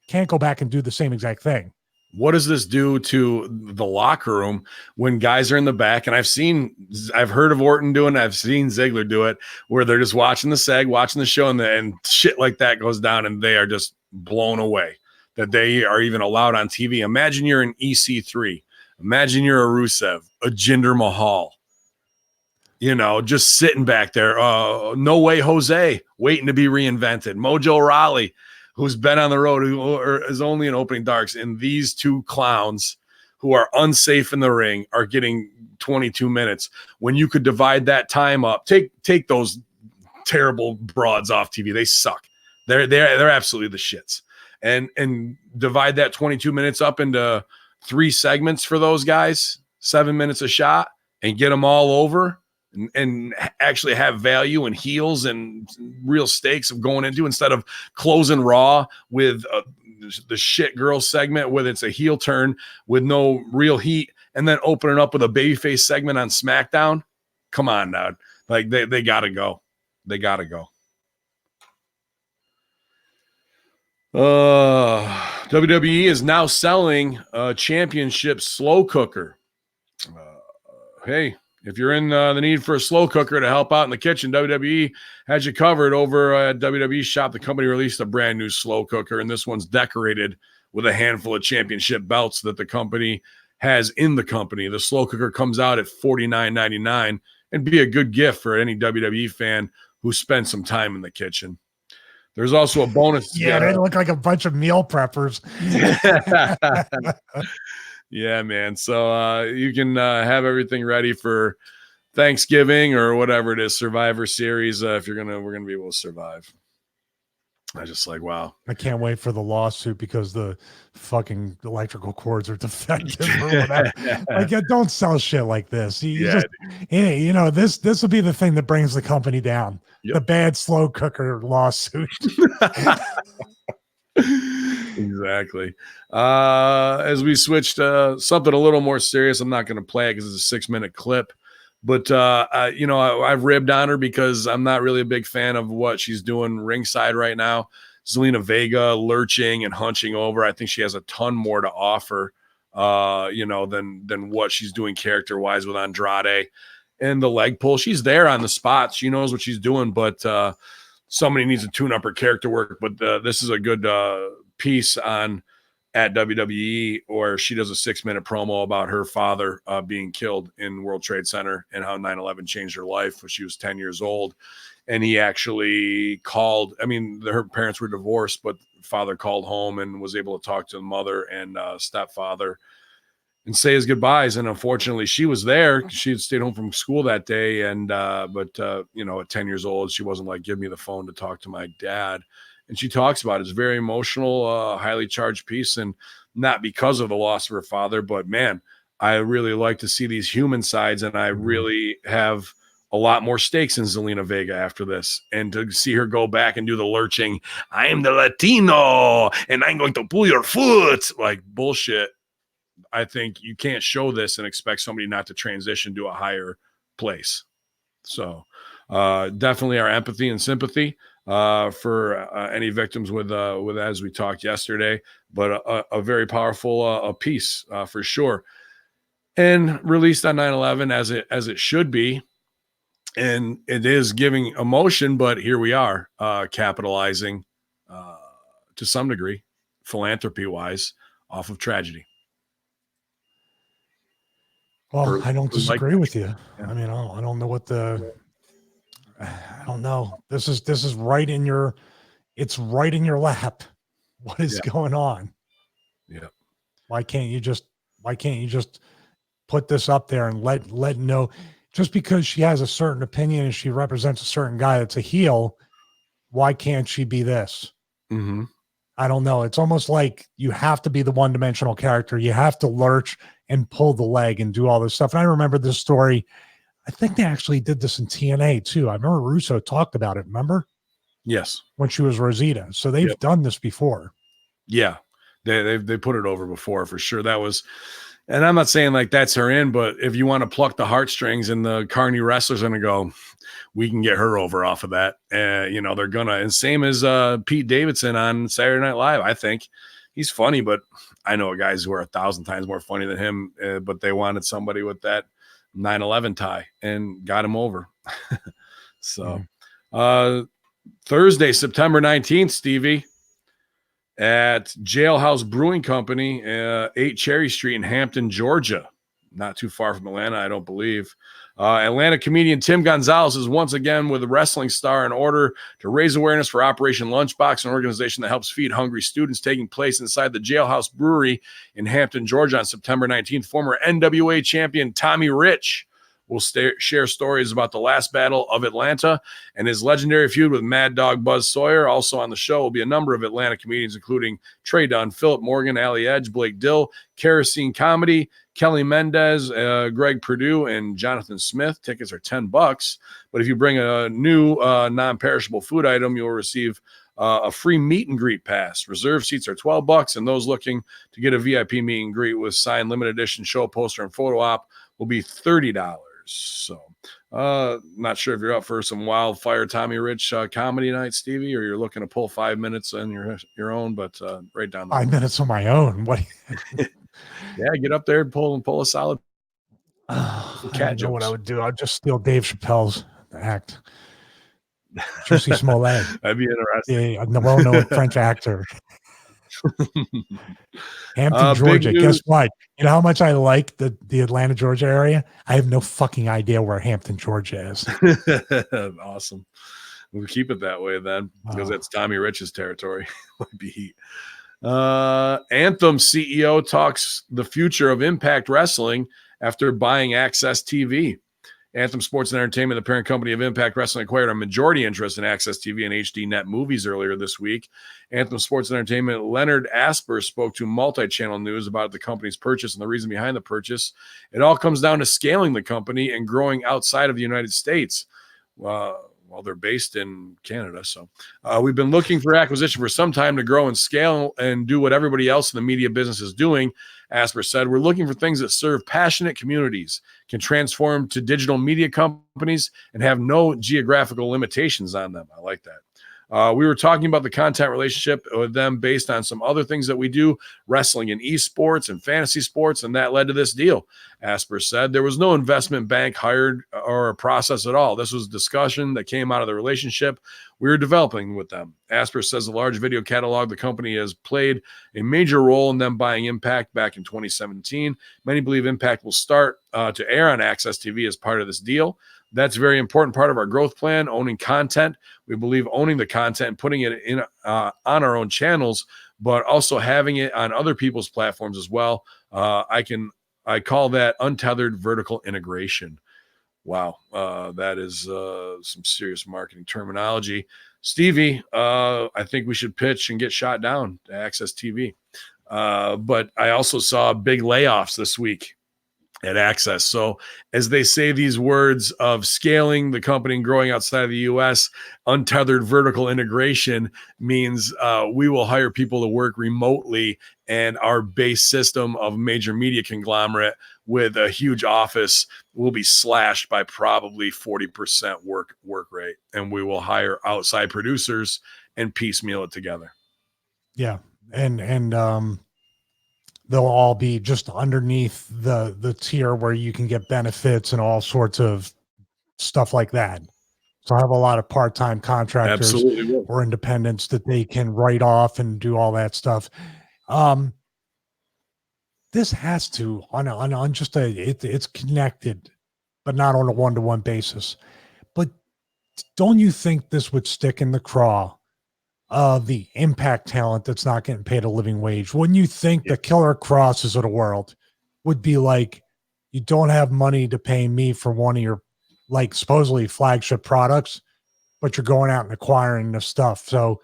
can't go back and do the same exact thing. What does this do to the locker room when guys are in the back? And I've heard of Orton doing it. I've seen Ziggler do it, where they're just watching the seg, watching the show, and shit like that goes down, and they are just blown away. that they are even allowed on TV. Imagine you're an EC3. Imagine you're a Rusev, a Jinder Mahal. You know, just sitting back there. No Way Jose, waiting to be reinvented. Mojo Rawley, who's been on the road, who is only in opening darks. And these two clowns who are unsafe in the ring are getting 22 minutes when you could divide that time up. Take those terrible broads off TV. They suck. They're absolutely the shits. And divide that 22 minutes up into 3 segments for those guys, 7 minutes a shot, and get them all over and actually have value and heels and real stakes of going into, instead of closing Raw with the shit girl segment where it's a heel turn with no real heat, and then opening up with a babyface segment on SmackDown. Come on, dude. Like they gotta go. They gotta go. WWE is now selling a championship slow cooker. Hey, if you're in the need for a slow cooker to help out in the kitchen, WWE has you covered. Over at WWE Shop, the company released a brand new slow cooker, and this one's decorated with a handful of championship belts that the company has in the company. The slow cooker comes out at $49.99 and be a good gift for any WWE fan who spent some time in the kitchen. There's also a bonus. Yeah, they look like a bunch of meal preppers. Yeah, man. So you can have everything ready for Thanksgiving or whatever it is, Survivor Series. If we're gonna be able to survive. I just like, wow. I can't wait for the lawsuit because the fucking electrical cords are defective or whatever. Like, don't sell shit like this. This will be the thing that brings the company down. Yep. The bad slow cooker lawsuit. Exactly. As we switched something a little more serious, I'm not going to play it because it's a 6-minute clip. But, I've ribbed on her because I'm not really a big fan of what she's doing ringside right now. Zelina Vega lurching and hunching over. I think she has a ton more to offer, than what she's doing character-wise with Andrade. And the leg pull, she's there on the spot. She knows what she's doing, but somebody needs to tune up her character work. But this is a good piece at WWE, where she does a 6-minute promo about her father being killed in World Trade Center and how 9/11 changed her life when she was 10 years old. And he actually called. I mean, her parents were divorced, but father called home and was able to talk to the mother and stepfather and say his goodbyes. And unfortunately, she was there. She had stayed home from school that day. And at 10 years old, she wasn't like, give me the phone to talk to my dad. And she talks about it. It's a very emotional, highly charged piece, and not because of the loss of her father, but man, I really like to see these human sides, and I really have a lot more stakes in Zelina Vega after this. And to see her go back and do the lurching, I am the Latino, and I'm going to pull your foot, like bullshit. I think you can't show this and expect somebody not to transition to a higher place. So definitely our empathy and sympathy for any victims with as we talked yesterday, but a very powerful piece for sure, and released on 9/11 as it should be, and it is giving emotion. But here we are capitalizing to some degree, philanthropy wise, off of tragedy. Well, I don't disagree with you. Yeah. I mean, I don't know what I don't know. This is right in your, it's right in your lap. What is going on? Yeah. Why can't you just put this up there and let know, just because she has a certain opinion and she represents a certain guy that's a heel, why can't she be this? Mm-hmm. I don't know. It's almost like you have to be the one-dimensional character. You have to lurch and pull the leg and do all this stuff. And I remember this story. I think they actually did this in TNA too. I remember Russo talked about it. Remember? Yes. When she was Rosita. So they've done this before. Yeah. They put it over before for sure. That was, and I'm not saying like that's her in, but if you want to pluck the heartstrings, and the Carney wrestlers are going to go, we can get her over off of that. They're going to, and same as Pete Davidson on Saturday Night Live. I think he's funny, but I know guys who are 1,000 times more funny than him, but they wanted somebody with that 9/11 tie and got him over. So Thursday, September 19th, Stevie, at Jailhouse Brewing Company, 8 Cherry Street in Hampton, Georgia. Not too far from Atlanta, I don't believe. Atlanta comedian Tim Gonzalez is once again with a wrestling star in order to raise awareness for Operation Lunchbox, an organization that helps feed hungry students, taking place inside the Jailhouse Brewery in Hampton, Georgia on September 19th. Former NWA champion Tommy Rich will share stories about the last battle of Atlanta and his legendary feud with Mad Dog Buzz Sawyer. Also on the show will be a number of Atlanta comedians, including Trey Dunn, Philip Morgan, Ali Edge, Blake Dill, Kerosene Comedy, Kelly Mendez, Greg Perdue, and Jonathan Smith. Tickets are $10. But if you bring a new non-perishable food item, you'll receive a free meet and greet pass. Reserve seats are $12, and those looking to get a VIP meet and greet with signed limited edition show poster and photo op will be $30. So not sure if you're up for some wildfire Tommy Rich comedy night, Stevie, or you're looking to pull 5 minutes on your own, but right down 5 minutes on my own. What? Yeah, get up there and pull a solid I don't know what I would do. I'd just steal Dave Chappelle's act. Juicy Smollett. That'd be interesting. Yeah, a well-known French actor. Hampton, Georgia. Guess what? You know how much I like the Atlanta, Georgia area? I have no fucking idea where Hampton, Georgia is. Awesome. We'll keep it that way then, because that's Tommy Rich's territory. Might be heat. Anthem CEO talks the future of Impact Wrestling after buying AXS TV. Anthem Sports and Entertainment, the parent company of Impact Wrestling, acquired a majority interest in AXS TV and HD Net Movies earlier this week. Anthem Sports and Entertainment Leonard Asper spoke to Multi-Channel News about the company's purchase and the reason behind the purchase. It all comes down to scaling the company and growing outside of the United States. Well, they're based in Canada. So we've been looking for acquisition for some time to grow and scale and do what everybody else in the media business is doing. Asper said, we're looking for things that serve passionate communities, can transform to digital media companies, and have no geographical limitations on them. I like that. We were talking about the content relationship with them based on some other things that we do, wrestling and esports and fantasy sports, and that led to this deal. Asper said there was no investment bank hired or a process at all. This was discussion that came out of the relationship we were developing with them. Asper says the large video catalog the company has played a major role in them buying Impact back in 2017. Many believe Impact will start to air on AXS TV as part of this deal. That's a very important part of our growth plan, owning content. We believe owning the content and putting it in on our own channels, but also having it on other people's platforms as well. I call that untethered vertical integration. Wow, that is some serious marketing terminology. Stevie, I think we should pitch and get shot down to AXS TV. But I also saw big layoffs this week at AXS. So as they say these words of scaling the company and growing outside of the U.S., untethered vertical integration means we will hire people to work remotely, and our base system of major media conglomerate with a huge office will be slashed by probably 40% work rate, and we will hire outside producers and piecemeal it together. Yeah. And they'll all be just underneath the tier where you can get benefits and all sorts of stuff like that. So I have a lot of part-time contractors or independents that they can write off and do all that stuff. This has to on just it's connected, but not on a one-to-one basis. But don't you think this would stick in the craw of the Impact talent that's not getting paid a living wage? Wouldn't you think the Killer Crosses of the world would be like, you don't have money to pay me for one of your like supposedly flagship products, but you're going out and acquiring the stuff. So,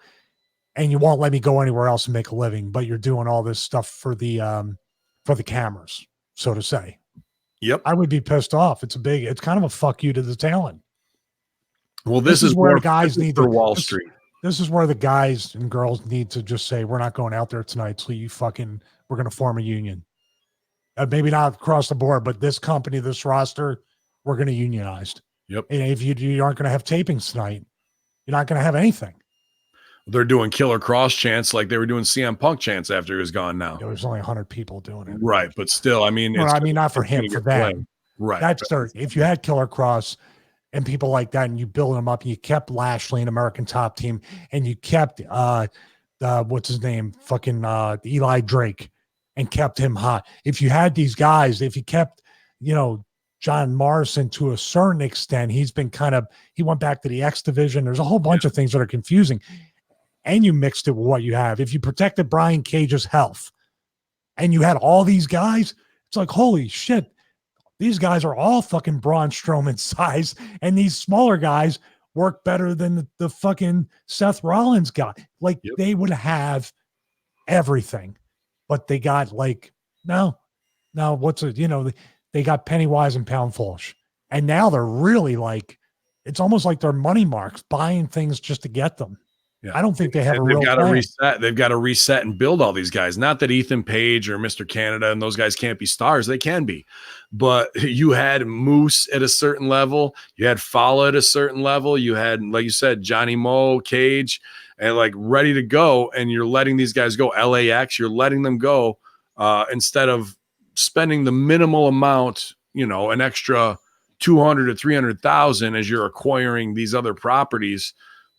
and you won't let me go anywhere else and make a living, but you're doing all this stuff for the cameras, so to say. Yep. I would be pissed off. It's kind of a fuck you to the talent. Well, this is where guys need for Wall Street. This is where the guys and girls need to just say, we're not going out there tonight. So we're going to form a union. Maybe not across the board, but this company, this roster, we're going to unionize. Yep. And if you aren't going to have tapings tonight, you're not going to have anything. They're doing Killer Cross chants like they were doing CM Punk chants after he was gone now. There's only 100 people doing it. Right. But still, I mean, not for him, for them. Right. That's if you had Killer Cross and people like that, and you build them up, and you kept Lashley and American Top Team, and you kept the what's his name? Fucking Eli Drake, and kept him hot. If you had these guys, if you kept, John Morrison to a certain extent, he went back to the X division. There's a whole bunch of things that are confusing. And you mixed it with what you have. If you protected Brian Cage's health and you had all these guys, it's like, holy shit, these guys are all fucking Braun Strowman size. And these smaller guys work better than the fucking Seth Rollins guy. Like they would have everything, but they got no, they got penny wise and pound foolish. And now they're really it's almost like they're money marks buying things just to get them. Yeah. I don't think they have a real plan. Reset. They've got to reset and build all these guys. Not that Ethan Page or Mr. Canada and those guys can't be stars. They can be. But you had Moose at a certain level. You had Fala at a certain level. You had, like you said, Johnny Moe, Cage, and ready to go. And you're letting these guys go. LAX, you're letting them go instead of spending the minimal amount, an extra 200 to 300,000 as you're acquiring these other properties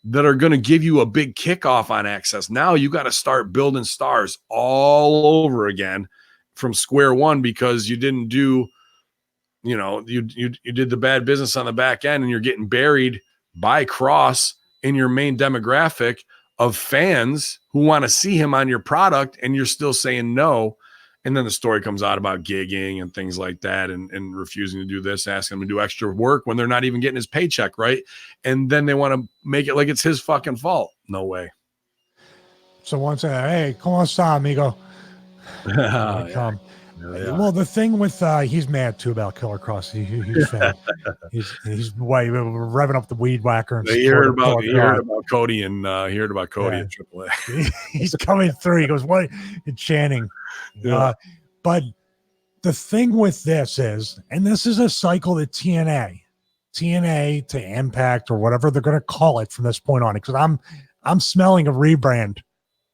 that are going to give you a big kickoff on Access. Now you got to start building stars all over again from square one because you didn't do, you did the bad business on the back end and you're getting buried by Cross in your main demographic of fans who want to see him on your product and you're still saying no. And then the story comes out about gigging and things like that and refusing to do this, asking him to do extra work when they're not even getting his paycheck, right? And then they want to make it like it's his fucking fault. No way. So once, hey, ¿cómo está, amigo? Come. Yeah. Well, the thing with he's mad too about Killer Cross. He's fat. he's revving up the weed whacker. And he heard about Cody and and AAA. He's coming through. He goes, what? And chanting. Yeah. But the thing with this is, and this is a cycle that TNA to Impact or whatever they're going to call it from this point on, because I'm smelling a rebrand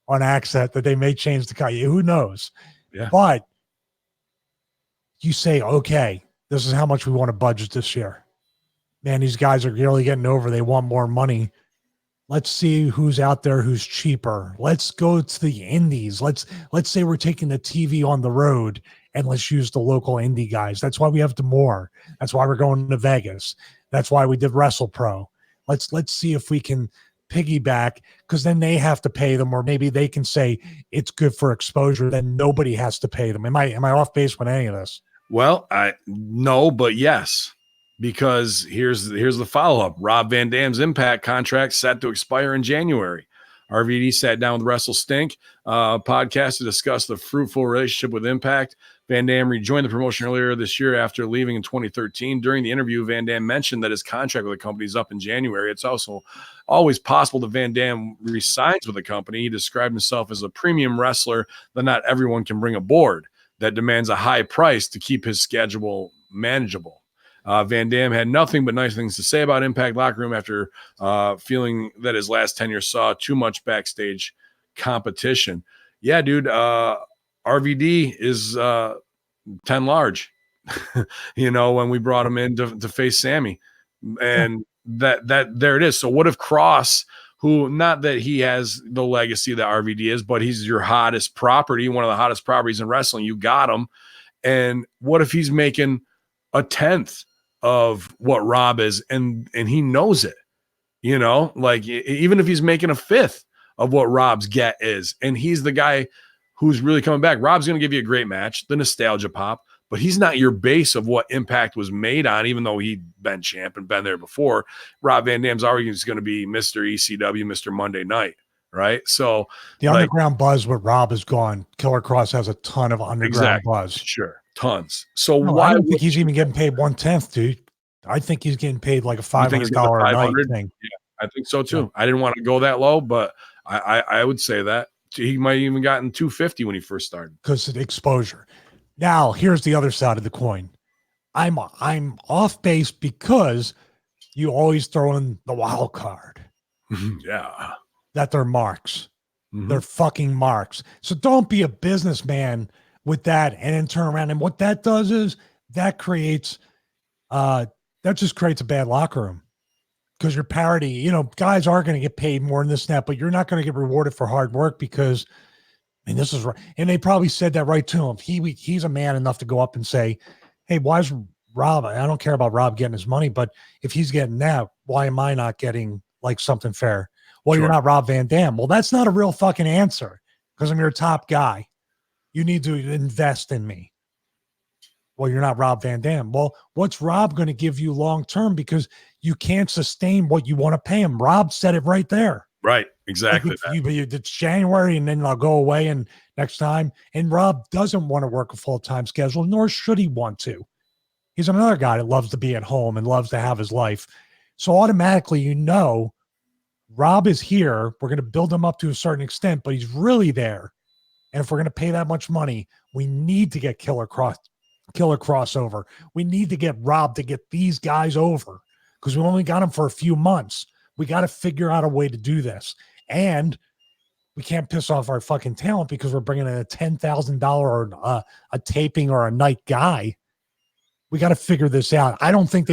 on AXS that they may change the color. Who knows? Yeah. But you say, okay, this is how much we want to budget this year. Man, these guys are really getting over. They want more money. Let's see who's out there who's cheaper. Let's go to the indies. Let's say we're taking the TV on the road and let's use the local indie guys. That's why we have Demore. That's why we're going to Vegas. That's why we did WrestlePro. Let's see if we can piggyback, because then they have to pay them, or maybe they can say it's good for exposure. Then nobody has to pay them. Am I off base with any of this? Well, no, but yes. Because here's the follow-up. Rob Van Dam's Impact contract set to expire in January. RVD sat down with Wrestle Stink podcast to discuss the fruitful relationship with Impact. Van Dam rejoined the promotion earlier this year after leaving in 2013. During the interview, Van Dam mentioned that his contract with the company is up in January. It's also always possible that Van Dam resigns with the company. He described himself as a premium wrestler that not everyone can bring aboard, that demands a high price to keep his schedule manageable. Van Dam had nothing but nice things to say about Impact locker room after feeling that his last tenure saw too much backstage competition. Yeah, dude, RVD is 10 large, when we brought him in to face Sammy. And that there it is. So what if Cross, who, not that he has the legacy that RVD is, but he's your hottest property, one of the hottest properties in wrestling, you got him. And what if he's making a 10th of what Rob is, and he knows it, even if he's making a 5th of what Rob's get is, and he's the guy who's really coming back. Rob's going to give you a great match, the nostalgia pop, but he's not your base of what Impact was made on, even though he'd been champ and been there before. Rob Van Dam's already going to be Mr. ECW, Mr. Monday Night, right? So the underground buzz with Rob is gone. Killer Cross has a ton of underground buzz. Sure. Tons. So why I don't think he's even getting paid 1/10, dude. I think he's getting paid like a $500 a night thing. Yeah, I think so too. Yeah. I didn't want to go that low, but I would say that he might have even gotten $250 when he first started because of exposure. Now here's the other side of the coin. I'm off base because you always throw in the wild card. Yeah, that they're marks. Mm-hmm. They're fucking marks. So don't be a businessman with that and then turn around. And what that does is that just creates a bad locker room. because you're parody, you know, guys are going to get paid more than this and that, but you're not going to get rewarded for hard work because, I mean, this is right. And they probably said that right to him. He's a man enough to go up and say, hey, why is Rob, I don't care about Rob getting his money, but if he's getting that, why am I not getting like something fair? Well, Sure. you're not Rob Van Dam. Well, that's not a real fucking answer because I'm your top guy. You need to invest in me. Well, you're not Rob Van Dam. Well, what's Rob going to give you long term? Because you can't sustain what you want to pay him. Rob said it right there. Right. Exactly. Like it's January and then I'll go away and next time. And Rob doesn't want to work a full-time schedule, nor should he want to. He's another guy that loves to be at home and loves to have his life. So automatically, you know, Rob is here. We're going to build him up to a certain extent, but he's really there. And if we're going to pay that much money, we need to get killer crossover. We need to get Rob to get these guys over because we only got him for a few months. We got to figure out a way to do this. And we can't piss off our fucking talent because we're bringing in a $10,000 or a taping or a night guy. We got to figure this out. I don't think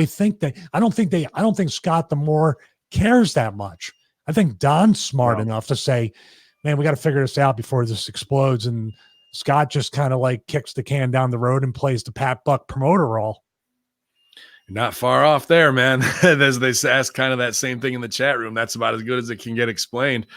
Scott D'Amore cares that much. I think Don's smart enough to say, man, we got to figure this out before this explodes. And Scott just kind of like kicks the can down the road and plays the Pat Buck promoter role. Not far off there, man. As they ask kind of that same thing in the chat room. That's about as good as it can get explained.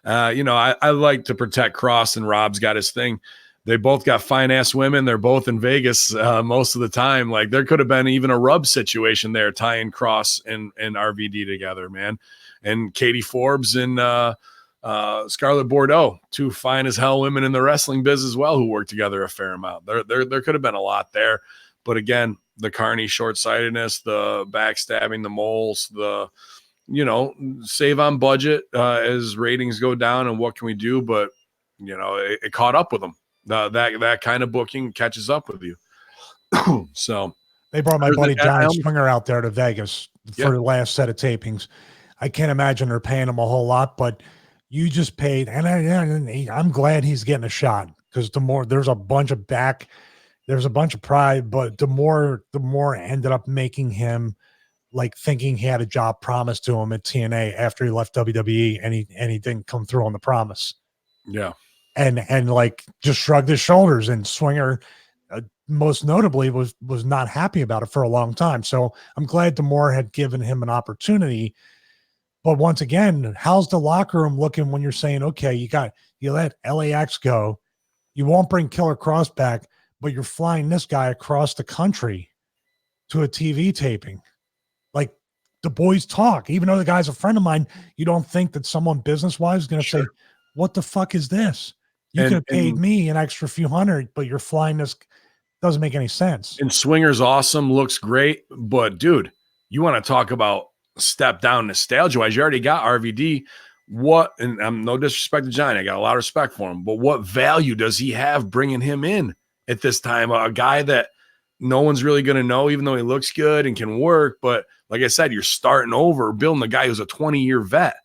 You know, I like to protect Cross, and Rob's got his thing. They both got fine ass women. They're both in Vegas most of the time. Like there could have been even a rub situation there, tying Cross and RVD together, man. And Katie Forbes and Scarlett Bordeaux, two fine as hell women in the wrestling biz as well, who work together a fair amount. There could have been a lot there, but again, the Carney short-sightedness, the backstabbing, the moles, the, you know, save on budget as ratings go down and what can we do? But, you know, it caught up with them. That kind of booking catches up with you. So they brought my buddy John Springer out there to Vegas for the last set of tapings. I can't imagine they're paying him a whole lot, but you just paid. And I'm glad he's getting a shot because there's a bunch of pride, but the more ended up making him like thinking he had a job promised to him at TNA after he left WWE and he didn't come through on the promise. Yeah. And like just shrugged his shoulders, and Swinger most notably was not happy about it for a long time. So I'm glad D'Amore had given him an opportunity. But once again, how's the locker room looking when you're saying, okay, you let LAX go, you won't bring Killer Cross back, but you're flying this guy across the country to a TV taping. Like the boys talk, even though the guy's a friend of mine, you don't think that someone business-wise is going to say, what the fuck is this? You could have paid me an extra few hundred, but you're flying this. Doesn't make any sense. And Swinger's awesome, looks great, but dude, you want to talk about step down nostalgia-wise? You already got RVD. What, and I'm no disrespect to Johnny, I got a lot of respect for him, but what value does he have bringing him in at this time? A guy that no one's really going to know, even though he looks good and can work. But like I said, you're starting over, building a guy who's a 20-year vet.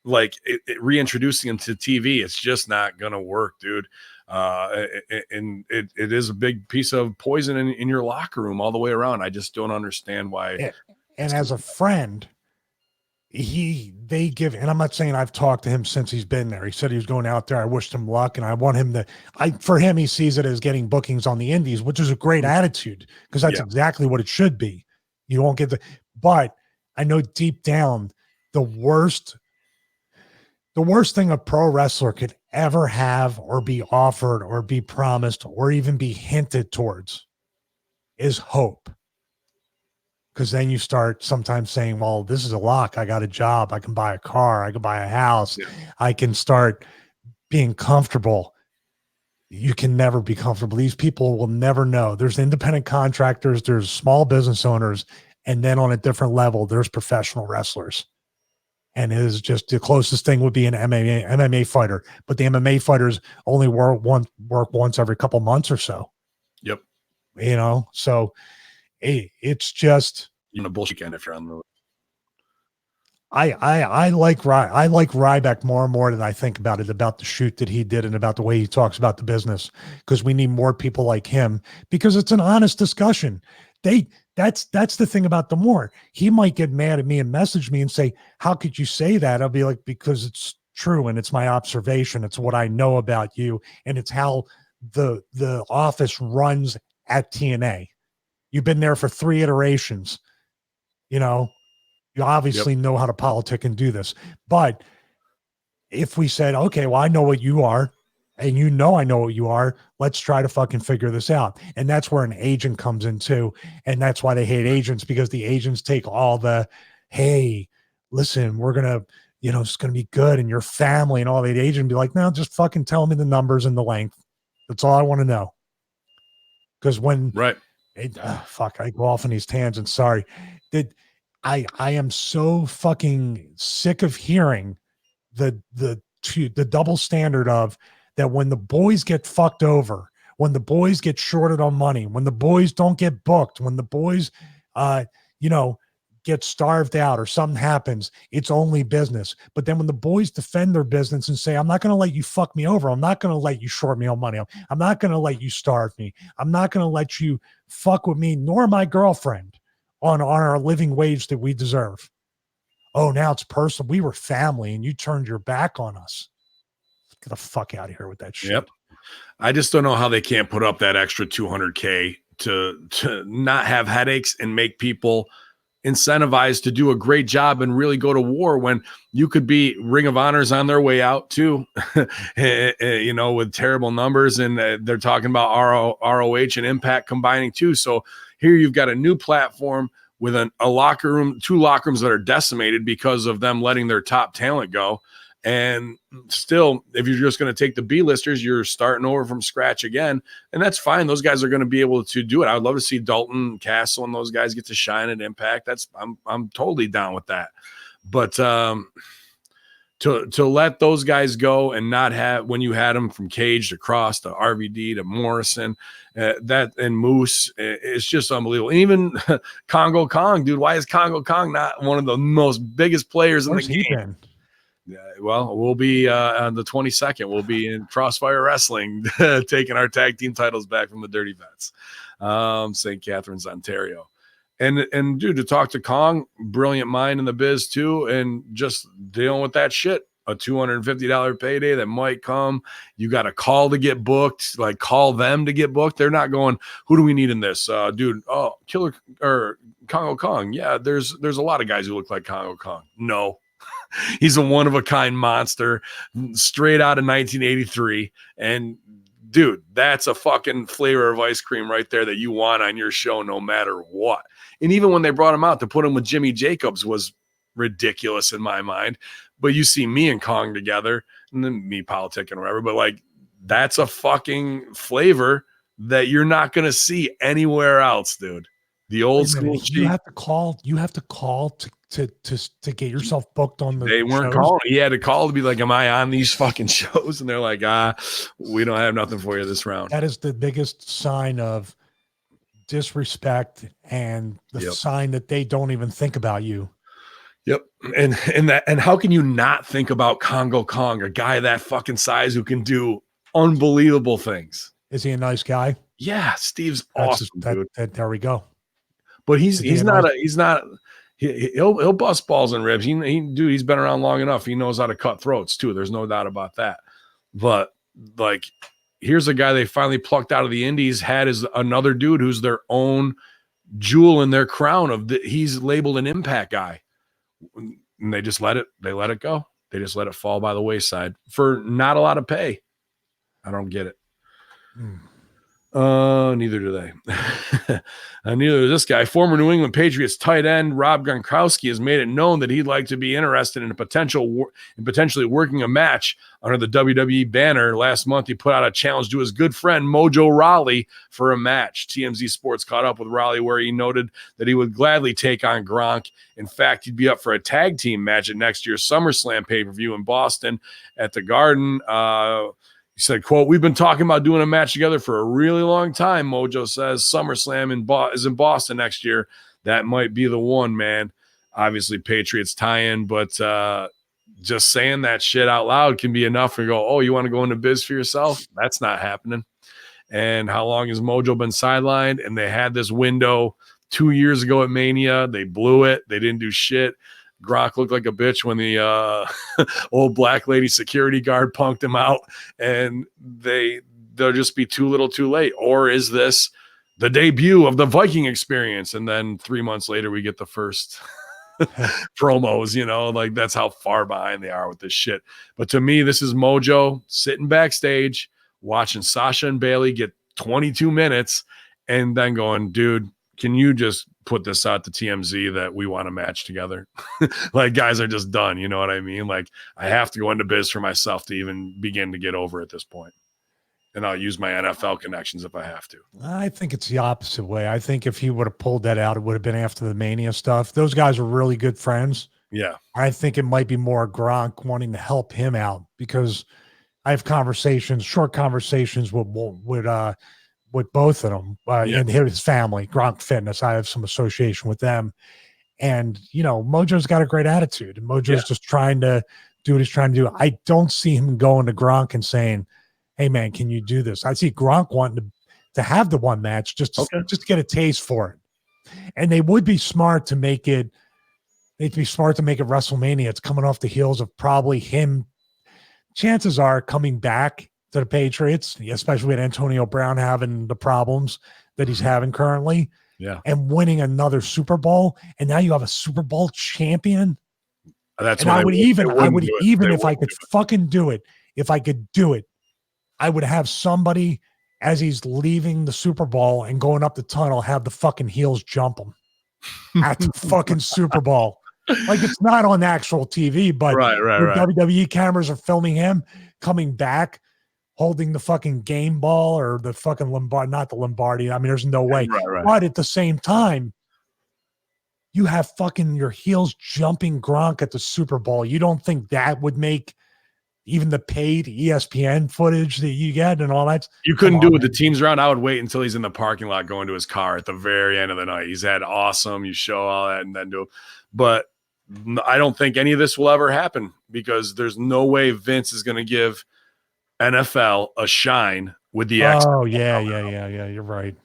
Like reintroducing him to TV, it's just not going to work, dude. And it is a big piece of poison in your locker room all the way around. I just don't understand why. And as a friend, they give, and I'm not saying I've talked to him since he's been there. He said he was going out there. I wished him luck, and I want him to, for him, he sees it as getting bookings on the indies, which is a great attitude because that's exactly what it should be. You won't get but I know deep down the worst thing a pro wrestler could ever have or be offered or be promised or even be hinted towards is hope. Because then you start sometimes saying, well, this is a lock. I got a job. I can buy a car. I can buy a house. Yeah. I can start being comfortable. You can never be comfortable. These people will never know. There's independent contractors. There's small business owners. And then on a different level, there's professional wrestlers. And it is just the closest thing would be an MMA fighter. But the MMA fighters only work once every couple months or so. Yep. You know, so it's just a bullshit weekend if you're on the road. I like Ryback more and more than I think about it, about the shoot that he did and about the way he talks about the business, because we need more people like him because it's an honest discussion. that's the thing about the more. He might get mad at me and message me and say, how could you say that? I'll be like, because it's true and it's my observation. It's what I know about you, and it's how the office runs at TNA. You've been there for 3 iterations. You know, you obviously know how to politic and do this. But if we said, okay, well, I know what you are, and you know I know what you are, let's try to fucking figure this out. And that's where an agent comes in too. And that's why they hate agents, because the agents take all the, hey, listen, we're going to, you know, it's going to be good, and your family and all. The agent be like, no, just fucking tell me the numbers and the length. That's all I want to know. Because when fuck, I go off on these tangents. Sorry. I am so fucking sick of hearing the double standard of that. When the boys get fucked over, when the boys get shorted on money, when the boys don't get booked, when the boys you know, get starved out or something happens, it's only business. But then when the boys defend their business and say, I'm not going to let you fuck me over, I'm not going to let you short me on money, I'm not going to let you starve me, I'm not going to let you fuck with me nor my girlfriend on our living wage that we deserve. Oh, now it's personal. We were family and you turned your back on us. Get the fuck out of here with that shit. Yep. I just don't know how they can't put up that extra $200K to not have headaches and make people incentivized to do a great job and really go to war, when you could be Ring of Honor's on their way out too, you know, with terrible numbers. And they're talking about ROH and Impact combining too. So here you've got a new platform with a locker room, 2 locker rooms that are decimated because of them letting their top talent go. And still, if you're just going to take the B-listers, you're starting over from scratch again. And that's fine. Those guys are going to be able to do it. I would love to see Dalton, Castle, and those guys get to shine at Impact. I'm totally down with that. But to let those guys go and not have, when you had them from Cage to Cross to RVD to Morrison, that and Moose, it's just unbelievable. And even Congo Kong, dude, why is Congo Kong not one of the most biggest players in the game? Well, we'll be on the 22nd. We'll be in Crossfire Wrestling, taking our tag team titles back from the Dirty Vets, St. Catharines, Ontario. And dude, to talk to Kong, brilliant mind in the biz too, and just dealing with that shit. A $250 payday that might come. You got a call to get booked, like call them to get booked. They're not going, who do we need in this? Dude, oh, Killer or Congo Kong. Yeah, there's a lot of guys who look like Congo Kong. No. He's a one-of-a-kind monster, straight out of 1983. And, dude, that's a fucking flavor of ice cream right there that you want on your show no matter what. And even when they brought him out, to put him with Jimmy Jacobs was ridiculous in my mind. But you see me and Kong together, and then me politicking or whatever, but, like, that's a fucking flavor that you're not going to see anywhere else, dude. The old school. You have to call to get yourself booked on the They weren't calling. He had to call to be like, am I on these fucking shows? And they're like, we don't have nothing for you this round. That is the biggest sign of disrespect, and the sign that they don't even think about you. Yep. And how can you not think about Congo Kong, a guy that fucking size who can do unbelievable things? Is he a nice guy? Yeah, Steve's awesome, dude. There we go. But he'll bust balls and ribs. He's been around long enough. He knows how to cut throats too. There's no doubt about that. But like, here's a guy they finally plucked out of the indies, had is another dude who's their own jewel in their crown he's labeled an Impact guy. And they just let it go. They just let it fall by the wayside for not a lot of pay. I don't get it. Neither do they. Neither does this guy. Former New England Patriots tight end Rob Gronkowski has made it known that he'd like to be interested in potentially working a match under the WWE banner. Last month, he put out a challenge to his good friend Mojo Rawley for a match. TMZ Sports caught up with Rawley, where he noted that he would gladly take on Gronk. In fact, he'd be up for a tag team match at next year's SummerSlam pay-per-view in Boston at the Garden. He said, quote, "We've been talking about doing a match together for a really long time," Mojo says. SummerSlam is in Boston next year. That might be the one, man. Obviously, Patriots tie-in, but just saying that shit out loud can be enough to go, oh, you want to go into biz for yourself? That's not happening. And how long has Mojo been sidelined? And they had this window 2 years ago at Mania. They blew it. They didn't do shit. Gronk looked like a bitch when the old black lady security guard punked him out, and they'll just be too little too late. Or is this the debut of the Viking experience? And then 3 months later, we get the first promos, like that's how far behind they are with this shit. But to me, this is Mojo sitting backstage, watching Sasha and Bailey get 22 minutes and then going, dude, can you just put this out to TMZ that we want a match together? Like, guys are just done. You know what I mean? Like, I have to go into biz for myself to even begin to get over at this point. And I'll use my NFL connections if I have to. I think it's the opposite way. I think if he would have pulled that out, it would have been after the Mania stuff. Those guys are really good friends. Yeah. I think it might be more Gronk wanting to help him out, because I have short conversations with both of them and his family, Gronk Fitness. I have some association with them. And, Mojo's got a great attitude. And Mojo's just trying to do what he's trying to do. I don't see him going to Gronk and saying, hey, man, can you do this? I see Gronk wanting to have the one match just to get a taste for it. And they would be smart to make it. They'd be smart to make it WrestleMania. It's coming off the heels of probably him. Chances are coming back to the Patriots, especially with Antonio Brown having the problems that he's having currently. Yeah. And winning another Super Bowl. And now you have a Super Bowl champion. That's and I would even if I could fucking do it, if I could do it, I would have somebody, as he's leaving the Super Bowl and going up the tunnel, have the fucking heels jump him at the fucking Super Bowl. Like, it's not on actual TV, but right. WWE cameras are filming him coming back, holding the fucking game ball or the fucking not the Lombardi. I mean, there's no way. Right. But at the same time, you have fucking your heels jumping Gronk at the Super Bowl. You don't think that would make even the paid ESPN footage that you get and all that? You couldn't do it with the teams around. I would wait until he's in the parking lot going to his car at the very end of the night. He's had awesome. You show all that and then do it. But I don't think any of this will ever happen, because there's no way Vince is going to give NFL a shine with the X. Oh, yeah. You're right.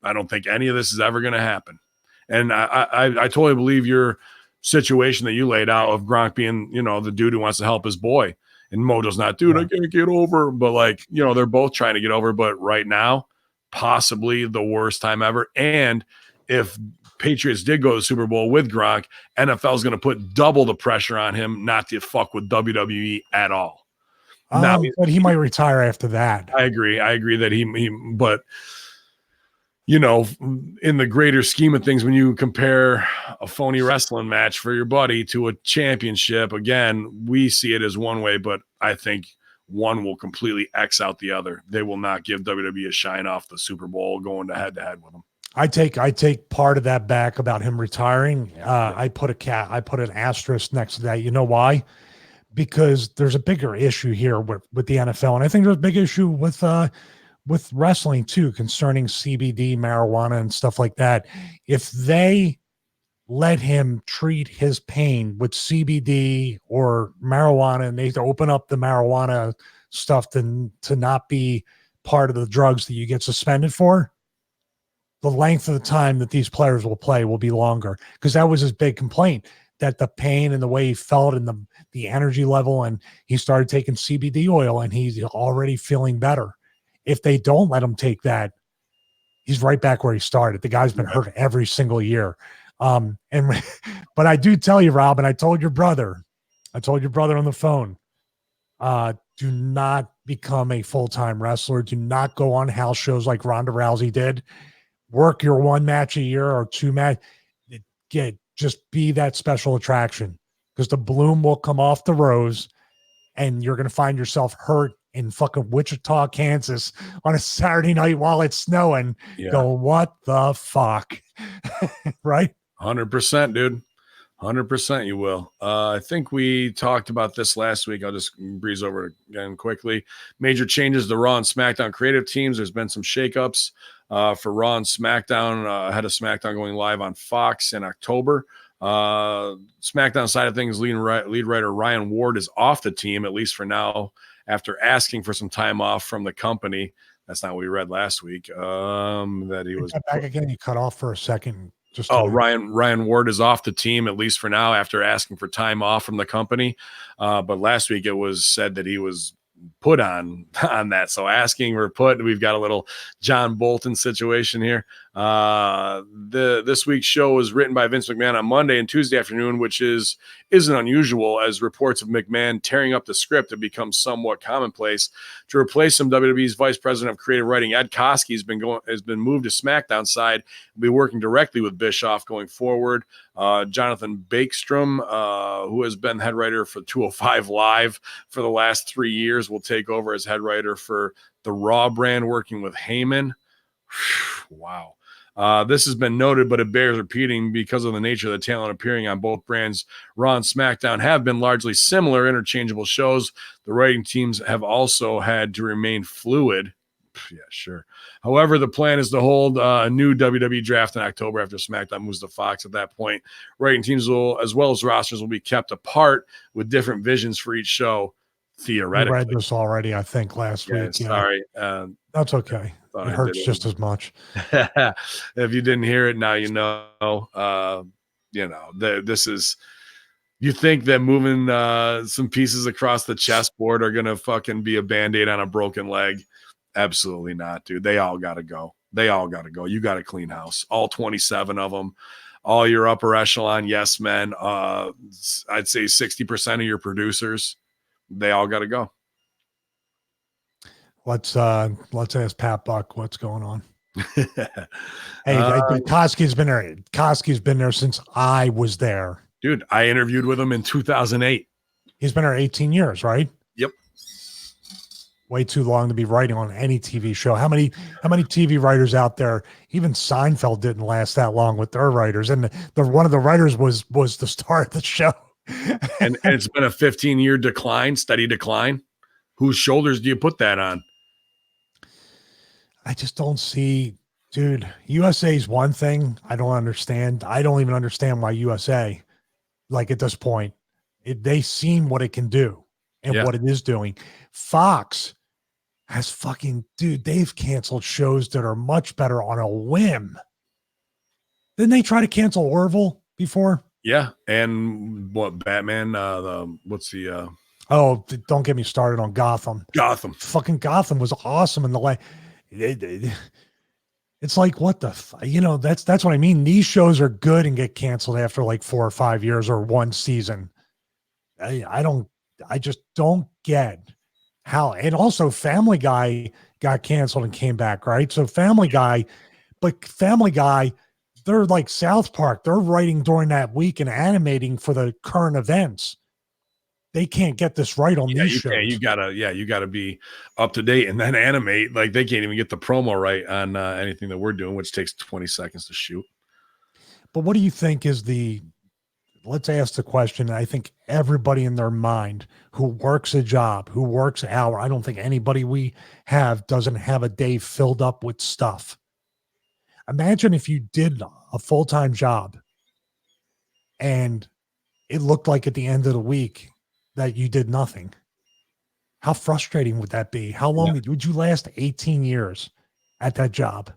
I don't think any of this is ever going to happen. And I totally believe your situation that you laid out of Gronk being, the dude who wants to help his boy. And Mojo's not, dude, I can't get over. But like, they're both trying to get over. But right now, possibly the worst time ever. And if Patriots did go to the Super Bowl with Gronk, NFL is going to put double the pressure on him not to fuck with WWE at all. But he might retire after that. I agree that he but in the greater scheme of things, when you compare a phony wrestling match for your buddy to a championship, again, we see it as one way, but I think one will completely X out the other. They will not give WWE a shine off the Super Bowl going to head with them. I take part of that back about him retiring. I put an asterisk next to that. You know why? Because there's a bigger issue here with the NFL. And I think there's a big issue with wrestling too, concerning CBD, marijuana, and stuff like that. If they let him treat his pain with CBD or marijuana, and they open up the marijuana stuff to not be part of the drugs that you get suspended for, the length of the time that these players will play will be longer. Because that was his big complaint, that the pain and the way he felt and the energy level, and he started taking CBD oil and he's already feeling better. If they don't let him take that, he's right back where he started. The guy's been hurt every single year. But I do tell you, Rob, and I told your brother on the phone, do not become a full-time wrestler. Do not go on house shows like Ronda Rousey did. Work your one match a year or two match. Just be that special attraction, because the bloom will come off the rose and you're going to find yourself hurt in fucking Wichita, Kansas on a Saturday night while it's snowing. Go, what the fuck? Right? 100%, dude. 100% you will. I think we talked about this last week. I'll just breeze over it again quickly. Major changes to Raw and SmackDown creative teams. There's been some shakeups for Raw and SmackDown ahead of SmackDown going live on Fox in October. SmackDown side of things, lead writer Ryan Ward is off the team, at least for now, after asking for some time off from the company. That's not what we read last week. That he was back again. You cut off for a second. Ryan Ward is off the team, at least for now, after asking for time off from the company. But last week it was said that he was put on that. So asking or put, we've got a little John Bolton situation here. This week's show was written by Vince McMahon on Monday and Tuesday afternoon, which isn't unusual, as reports of McMahon tearing up the script have become somewhat commonplace. To replace him, WWE's Vice President of Creative Writing, Ed Koskey, has been moved to SmackDown side. Will be working directly with Bischoff going forward. Jonathan Bakestrom, who has been head writer for 205 Live for the last 3 years, will take over as head writer for the Raw brand, working with Hamin. Wow. This has been noted, but it bears repeating because of the nature of the talent appearing on both brands. Raw and SmackDown have been largely similar, interchangeable shows. The writing teams have also had to remain fluid. Yeah, sure. However, the plan is to hold a new WWE draft in October after SmackDown moves to Fox. At that point, writing teams will, as well as rosters, will be kept apart with different visions for each show. Theoretically, I read this already, I think, last week. Sorry. That's okay. It hurts just as much. If you didn't hear it, now you know. This is. You think that moving some pieces across the chessboard are gonna fucking be a Band-Aid on a broken leg? Absolutely not, dude. They all gotta go. You got to clean house. All 27 of them. All your upper echelon yes men. I'd say 60% of your producers. They all got to go. Let's ask Pat Buck what's going on. Hey, Koski's been there. Koski's been there since I was there. Dude, I interviewed with him in 2008. He's been there 18 years, right? Yep. Way too long to be writing on any TV show. How many TV writers out there? Even Seinfeld didn't last that long with their writers, and one of the writers was the star of the show. and it's been a 15-year decline, steady decline. Whose shoulders do you put that on? I just don't see, dude. USA is one thing I don't understand. I don't even understand why USA, like at this point, they seen what it can do and what it is doing. Fox has they've canceled shows that are much better on a whim. Didn't they try to cancel Orville before? Yeah, and what Batman? Don't get me started on Gotham. Fucking Gotham was awesome in the way. It's like what that's what I mean. These shows are good and get canceled after like 4 or 5 years or one season. I just don't get how. And also, Family Guy got canceled and came back, right? So Family Guy. They're like South Park. They're writing during that week and animating for the current events. They can't get this right on these shows. You gotta be up to date and then animate. Like they can't even get the promo right on anything that we're doing, which takes 20 seconds to shoot. But what do you think is let's ask the question. I think everybody in their mind who works a job, who works an hour, I don't think anybody we have doesn't have a day filled up with stuff. Imagine if you did a full-time job and it looked like at the end of the week that you did nothing. How frustrating would that be? How long would you last 18 years at that job?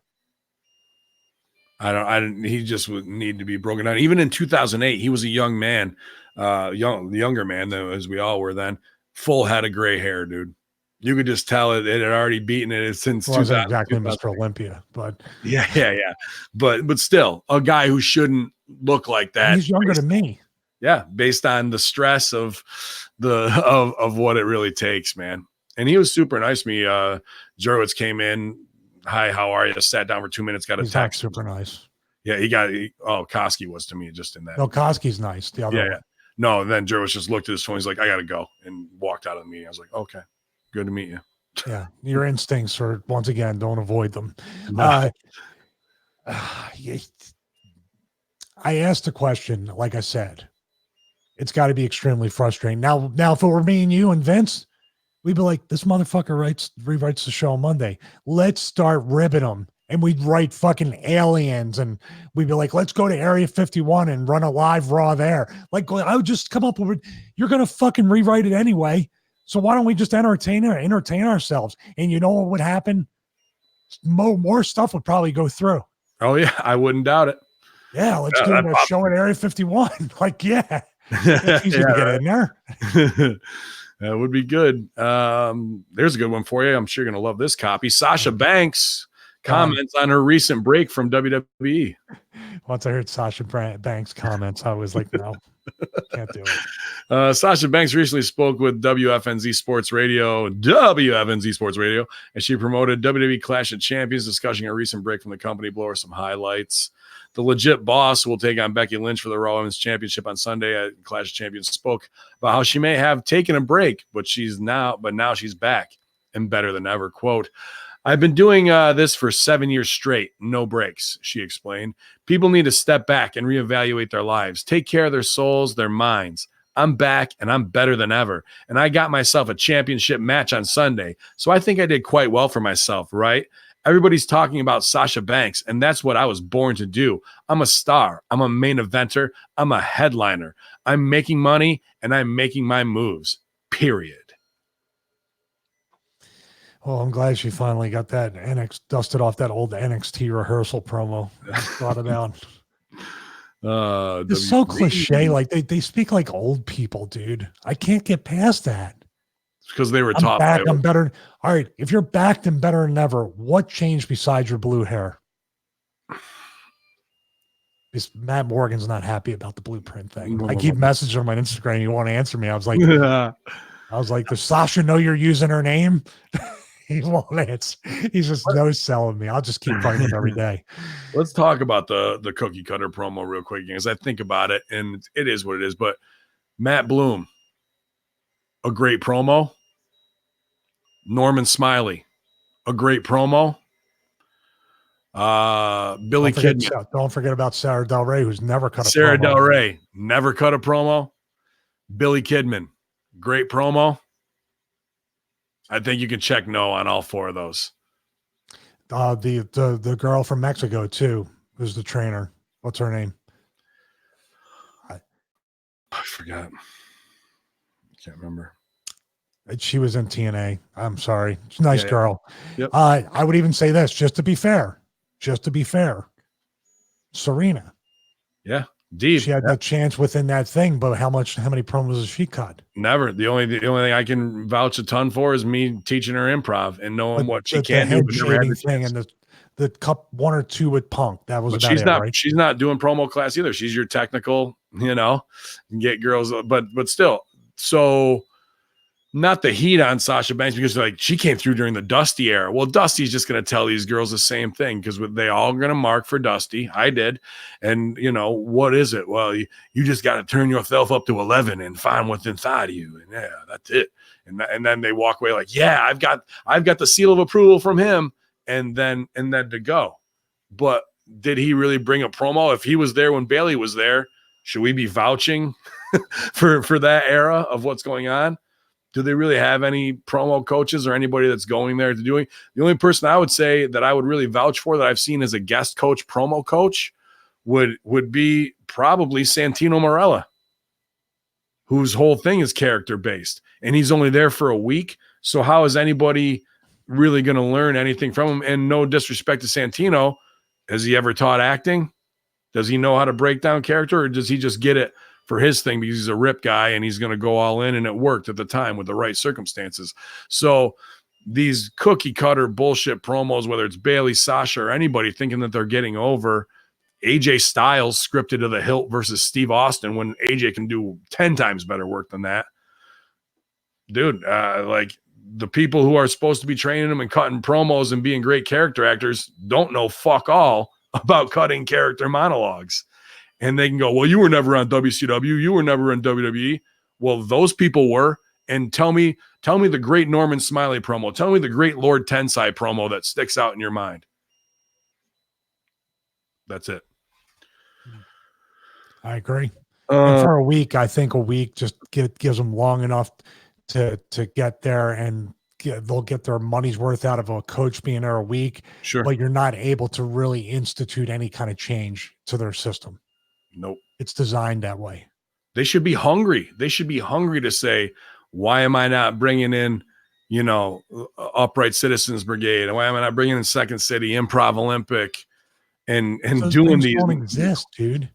He just would need to be broken down. Even in 2008, he was a young man, younger man though, as we all were then, full head of gray hair, dude. You could just tell it had already beaten it since 2000. Exactly, Mr. Olympia, but yeah. But still, a guy who shouldn't look like that. He's younger than me. Yeah, based on the stress of what it really takes, man. And he was super nice to me. Jurwitz came in. Hi, how are you? Sat down for 2 minutes. Got a text. Super nice. Yeah, Koski was to me just in that. No, Koski's nice. The other one. No, then Jurwitz just looked at his phone. He's like, I got to go, and walked out of the meeting. I was like, okay. Good to meet you. Yeah, your instincts are, once again, don't avoid them. No. I asked a question, like I said, it's got to be extremely frustrating. Now, if it were me and you and Vince, we'd be like, this motherfucker rewrites the show on Monday. Let's start ribbing them. And we'd write fucking aliens, and we'd be like, let's go to Area 51 and run a live Raw there. Like, I would just come up with, you're going to fucking rewrite it anyway. So why don't we just entertain ourselves? And you know what would happen? more stuff would probably go through. Oh yeah, I wouldn't doubt it. Yeah, let's do a show at Area 51. Like, yeah, it's easy to get in there. That would be good. There's a good one for you. I'm sure you're going to love this copy. Sasha Banks comments on her recent break from WWE. Once I heard Sasha Banks comments, I was like, no, can't do it. Sasha Banks recently spoke with WFNZ Sports Radio, and she promoted WWE Clash of Champions, discussing her recent break from the company. Blow her some highlights. The legit boss will take on Becky Lynch for the Raw Women's Championship on Sunday. Clash of Champions spoke about how she may have taken a break, but now she's back and better than ever. Quote, I've been doing this for 7 years straight, no breaks, she explained. People need to step back and reevaluate their lives, take care of their souls, their minds. I'm back and I'm better than ever. And I got myself a championship match on Sunday. So I think I did quite well for myself, right? Everybody's talking about Sasha Banks, and that's what I was born to do. I'm a star. I'm a main eventer. I'm a headliner. I'm making money, and I'm making my moves, period. Well, I'm glad she finally got that dusted off that old NXT rehearsal promo. Thought about. It's so cliche. Like they speak like old people, dude. I can't get past that. Because they were top. I'm better. All right. If you're backed and better than ever, what changed besides your blue hair? Because Matt Morgan's not happy about the blueprint thing. I keep messaging him on Instagram. You want to answer me? I was like, does Sasha know you're using her name? He won't answer. He's just no selling me. I'll just keep fighting him every day. Let's talk about the cookie cutter promo real quick, because I think about it, and it is what it is. But Matt Bloom, a great promo. Norman Smiley, a great promo. Billy Kidman. Don't forget about Sarah Del Rey, who's never cut a promo. Sarah Del Rey, never cut a promo. Billy Kidman, great promo. I think you can check no on all four of those. The girl from Mexico, too, who's the trainer. What's her name? I forgot. Can't remember. She was in TNA. I'm sorry. She's a nice girl. Yep. I would even say this, just to be fair. Serena. Yeah. Deep. She had that chance within that thing, but how many promos has she cut? Never. The only thing I can vouch a ton for is me teaching her improv and knowing what she can do. The thing and the cup 1 or 2 with Punk. That was about it, right? She's not doing promo class either. She's your technical, get girls, but still. So not the heat on Sasha Banks, because like she came through during the Dusty era. Well, Dusty's just going to tell these girls the same thing, because they all going to mark for Dusty. I did. And what is it? Well, you just got to turn yourself up to 11 and find what's inside of you. And yeah, that's it. And then they walk away like, yeah, I've got the seal of approval from him. And then to go. But did he really bring a promo? If he was there when Bayley was there, should we be vouching for that era of what's going on? Do they really have any promo coaches or anybody that's going there to doing? The only person I would say that I would really vouch for that I've seen as a guest coach, promo coach, would be probably Santino Marella, whose whole thing is character based, and he's only there for a week. So how is anybody really going to learn anything from him? And no disrespect to Santino, has he ever taught acting? Does he know how to break down character, or does he just get it for his thing because he's a rip guy and he's going to go all in, and it worked at the time with the right circumstances? So these cookie cutter bullshit promos, whether it's Bayley, Sasha, or anybody thinking that they're getting over, AJ Styles scripted to the hilt versus Steve Austin when AJ can do 10 times better work than that. Dude, like the people who are supposed to be training them and cutting promos and being great character actors don't know fuck all about cutting character monologues. And they can go, well, you were never on WCW. You were never on WWE. Well, those people were. And tell me the great Norman Smiley promo. Tell me the great Lord Tensai promo that sticks out in your mind. That's it. I agree. And for a week, I think a week just gives them long enough to get there, and they'll get their money's worth out of a coach being there a week. Sure. But you're not able to really institute any kind of change to their system. Nope. It's designed that way. They should be hungry. They should be hungry to say, why am I not bringing in you know, Upright Citizens Brigade. Why am I not bringing in Second City, Improv Olympic, and Those doing things these? don't exist, dude.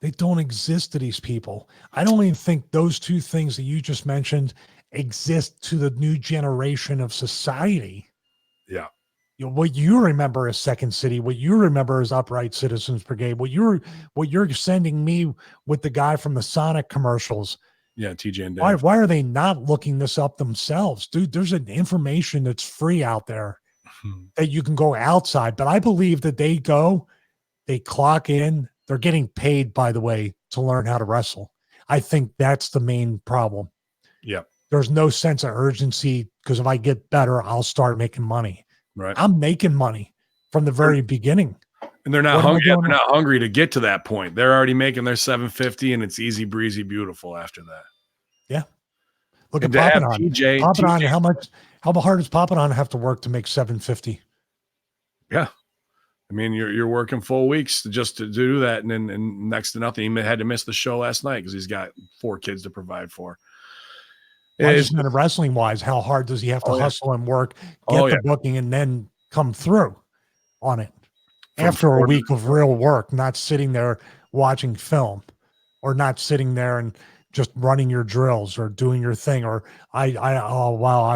They don't exist to these people. I don't even think those two things that you just mentioned exist to the new generation of society. Yeah. You know, what you remember as Second City, what you remember as Upright Citizens Brigade, what you're sending me with the guy from the Sonic commercials. Yeah, TJ and Dave. Why are they not looking this up themselves? Dude, there's an information that's free out there that you can go outside. But I believe that they clock in, they're getting paid, by the way, to learn how to wrestle. I think that's the main problem. Yeah. There's no sense of urgency because if I get better, I'll start making money. Right. I'm making money from the very beginning. And they're not hungry. They're not hungry to get to that point. They're already making their 750 and it's easy breezy beautiful after that. Yeah. Look at Poppin' On. Poppin' On, how hard does Poppin' On have to work to make 750? Yeah. I mean, you're working full weeks just to do that, and then next to nothing. He had to miss the show last night because he's got 4 kids to provide for. I just meant wrestling wise, how hard does he have to hustle and work, get the booking, and then come through on it after a week of real work, not sitting there watching film or not sitting there and just running your drills or doing your thing. Or I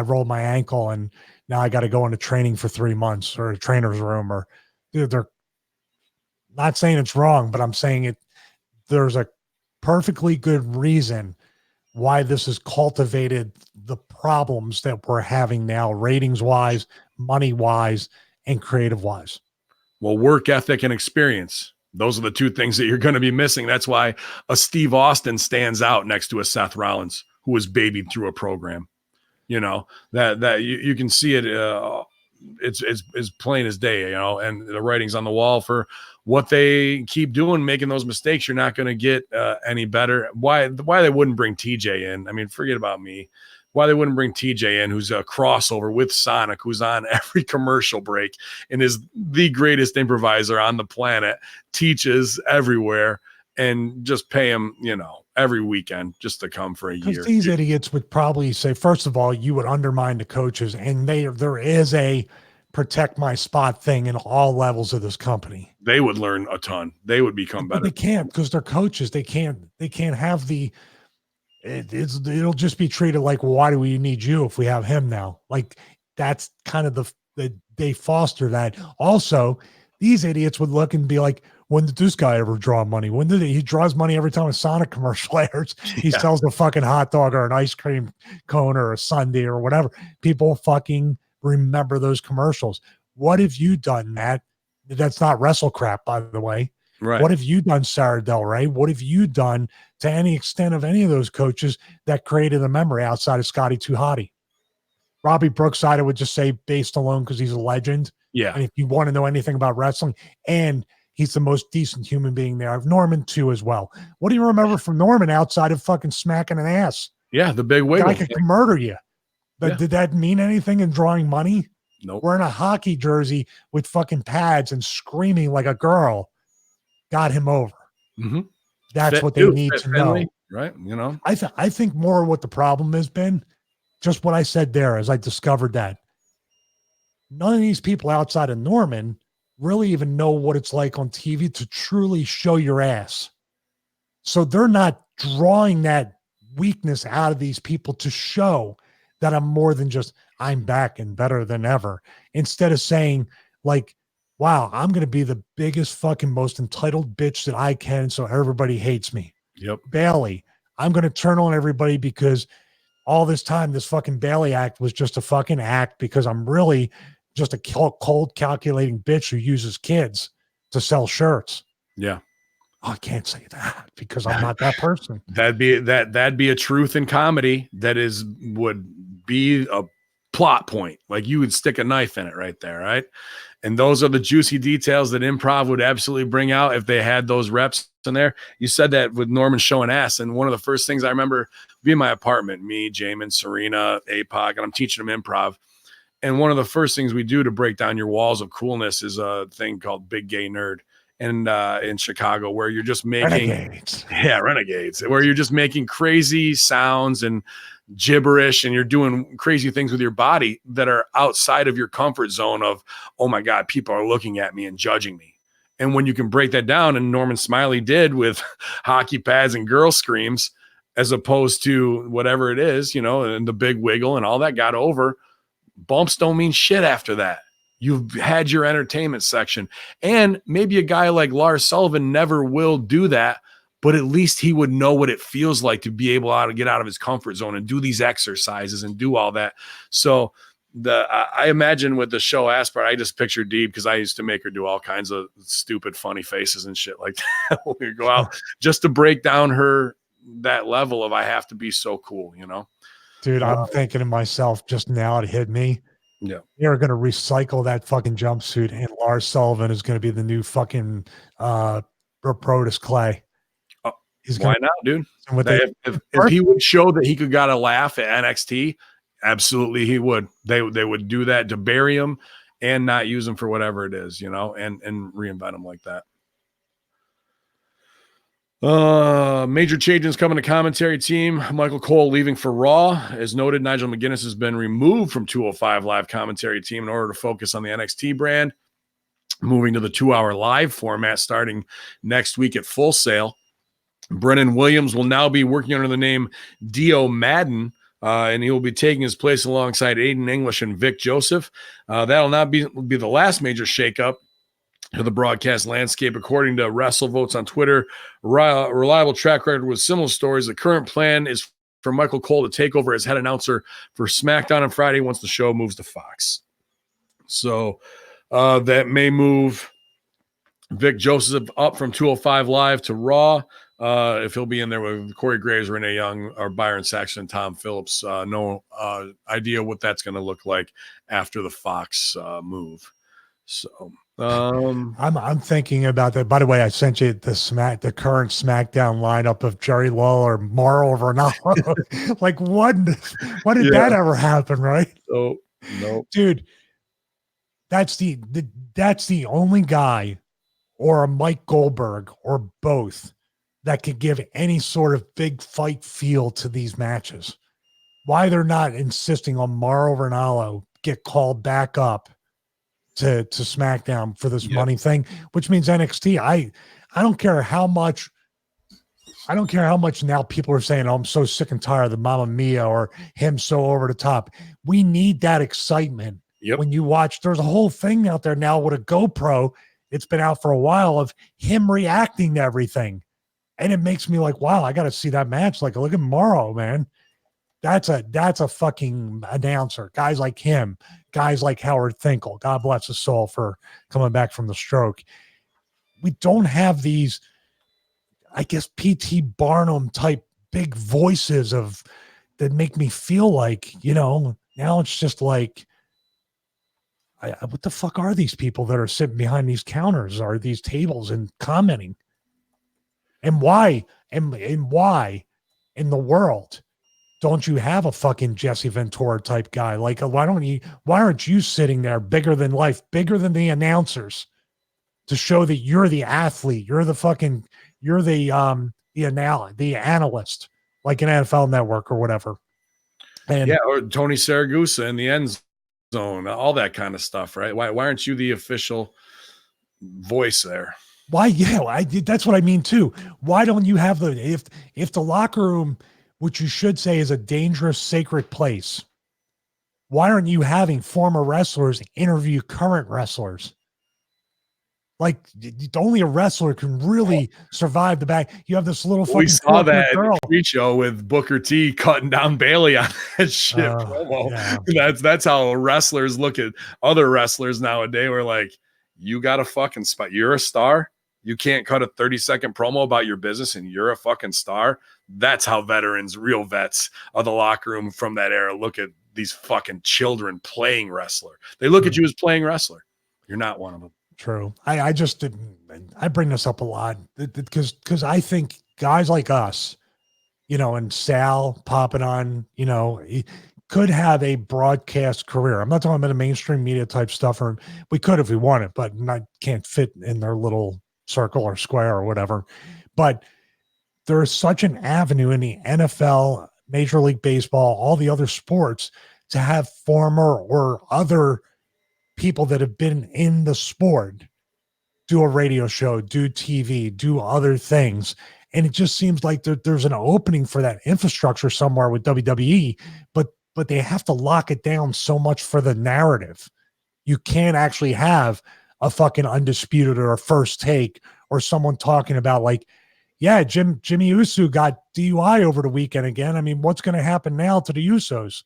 rolled my ankle and now I got to go into training for 3 months or a trainer's room. Or they're not saying it's wrong, but I'm saying there's a perfectly good reason why this has cultivated the problems that we're having now, ratings wise, money wise, and creative wise. Well, work ethic and experience. Those are the 2 things that you're going to be missing. That's why a Steve Austin stands out next to a Seth Rollins, who was babied through a program. You know, that you can see it. It's plain as day, you know, and the writing's on the wall for what they keep doing, making those mistakes. You're not going to get any better. Why they wouldn't bring TJ in? I mean, forget about me. Why they wouldn't bring TJ in, who's a crossover with Sonic, who's on every commercial break and is the greatest improviser on the planet, teaches everywhere, and just pay him, you know, every weekend just to come for a year. These idiots would probably say, first of all, you would undermine the coaches, and there is a protect my spot thing in all levels of this company. They would learn a ton. They would become better. But they can't because they're coaches. They can't have the. It'll just be treated like, well, why do we need you if we have him now? Like that's kind of they foster that. Also, these idiots would look and be like, when did this guy ever draw money? When did he draws money every time a Sonic commercial airs? He sells a fucking hot dog or an ice cream cone or a sundae or whatever. People fucking remember those commercials. What have you done, Matt? That's not wrestle crap, by the way. Right. What have you done, Sarah Del Rey? What have you done to any extent of any of those coaches that created a memory outside of Scotty Too Hottie? Robbie Brookside, I would just say based alone because he's a legend. Yeah. And if you want to know anything about wrestling, and he's the most decent human being there. I have Norman too as well. What do you remember from Norman outside of fucking smacking an ass? Yeah, the big wiggle. I could murder you. But did that mean anything in drawing money? Nope. Wearing a hockey jersey with fucking pads and screaming like a girl got him over. Mm-hmm. That's what they need to know. Right. You know, I think more what the problem has been, just what I said there as I discovered that none of these people outside of Norman really even know what it's like on TV to truly show your ass. So they're not drawing that weakness out of these people to show that I'm more than just, I'm back and better than ever. Instead of saying like, wow, I'm going to be the biggest fucking most entitled bitch that I can. So everybody hates me. Yep. Bailey, I'm going to turn on everybody because all this time, this fucking Bailey act was just a fucking act because I'm really just a cold calculating bitch who uses kids to sell shirts. Yeah. Oh, I can't say that because I'm not that person. That'd be a truth in comedy that would be a plot point. Like you would stick a knife in it right there. Right. And those are the juicy details that improv would absolutely bring out if they had those reps in there. You said that with Norman showing ass. And one of the first things I remember being in my apartment, me, Jamin, Serena, APOC, and I'm teaching them improv. And one of the first things we do to break down your walls of coolness is a thing called Big Gay Nerd. and in Chicago, where you're just making renegades, where you're just making crazy sounds and gibberish, and you're doing crazy things with your body that are outside of your comfort zone of, oh my God, people are looking at me and judging me. And when you can break that down, and Norman Smiley did with hockey pads and girl screams, as opposed to whatever it is, and the big wiggle and all that got over, bumps don't mean shit after that. You've had your entertainment section. And maybe a guy like Lars Sullivan never will do that, but at least he would know what it feels like to be able to get out of his comfort zone and do these exercises and do all that. So I imagine with the show Aspart, I just picture Dee, because I used to make her do all kinds of stupid, funny faces and shit like that when we go out, just to break down that level of, I have to be so cool, Dude, I'm thinking to myself just now, it hit me. Yeah. They're going to recycle that fucking jumpsuit, and Lars Sullivan is going to be the new fucking Brodus Clay. Why not, dude? If he would show that he got a laugh at NXT, absolutely he would. They would do that to bury him and not use him for whatever it is, and reinvent him like that. Major changes coming to commentary team. Michael Cole leaving for Raw. As noted, Nigel McGuinness has been removed from 205 Live commentary team in order to focus on the NXT brand, moving to the 2-hour live format starting next week at Full Sail. Brennan Williams will now be working under the name Dio Madden, and he will be taking his place alongside Aiden English and Vic Joseph. That'll not be the last major shakeup to the broadcast landscape, according to WrestleVotes on Twitter. Reliable track record with similar stories. The current plan is for Michael Cole to take over as head announcer for SmackDown on Friday once the show moves to Fox. So that may move Vic Joseph up from 205 Live to Raw. If he'll be in there with Corey Graves, Renee Young, or Byron Saxton, Tom Phillips, no idea what that's going to look like after the Fox move. So I'm thinking about that. By the way, I sent you the current SmackDown lineup of Jerry Lawler, Mauro Ranallo. Like, when did that ever happen, right? So no, dude, that's the only guy, or a Mike Goldberg, or both, that could give any sort of big fight feel to these matches. Why they're not insisting on Mauro Ranallo get called back up to SmackDown for this money thing, which means NXT. I don't care how much now people are saying, oh, I'm so sick and tired of the Mamma Mia or him so over the top. We need that excitement. When you watch, there's a whole thing out there now with a GoPro. It's been out for a while of him reacting to everything. And it makes me like, wow, I got to see that match. Like, look at Morrow, man. That's a fucking announcer. Guys like him, guys like Howard Finkel, God bless his soul for coming back from the stroke. We don't have these, I guess, P.T. Barnum type big voices that make me feel like, now it's just like, what the fuck are these people that are sitting behind these counters or these tables and commenting? And why? And why in the world don't you have a fucking Jesse Ventura type guy? Like, why aren't you sitting there bigger than life, bigger than the announcers, to show that you're the athlete, you're the analyst, like an NFL Network or whatever. And or Tony Saragusa in the end zone, all that kind of stuff, right? Why aren't you the official voice there? Why? Yeah, that's what I mean too. Why don't you have if the locker room, which you should say is a dangerous, sacred place, why aren't you having former wrestlers interview current wrestlers? Like, only a wrestler can really survive the back. You have this little fucking. We saw that in the pre-show with Booker T cutting down Bailey on that shit promo. Yeah. That's how wrestlers look at other wrestlers nowadays. We're like, you got a fucking spot. You're a star. You can't cut a 30-second promo about your business and you're a fucking star. That's how veterans, real vets of the locker room from that era, look at these fucking children playing wrestler. They look at you as playing wrestler. You're not one of them. True. I just bring this up a lot because I think guys like us, and Sal popping on, could have a broadcast career. I'm not talking about a mainstream media type stuff, or we could if we wanted, but can't fit in their little circle or square or whatever. But there's such an avenue in the NFL, Major League Baseball, all the other sports to have former or other people that have been in the sport do a radio show, do TV, do other things. And it just seems like there's an opening for that infrastructure somewhere with WWE, but they have to lock it down so much for the narrative. You can't actually have a fucking Undisputed or a First Take or someone talking about like, yeah, Jimmy Uso got DUI over the weekend again. I mean, what's going to happen now to the Usos?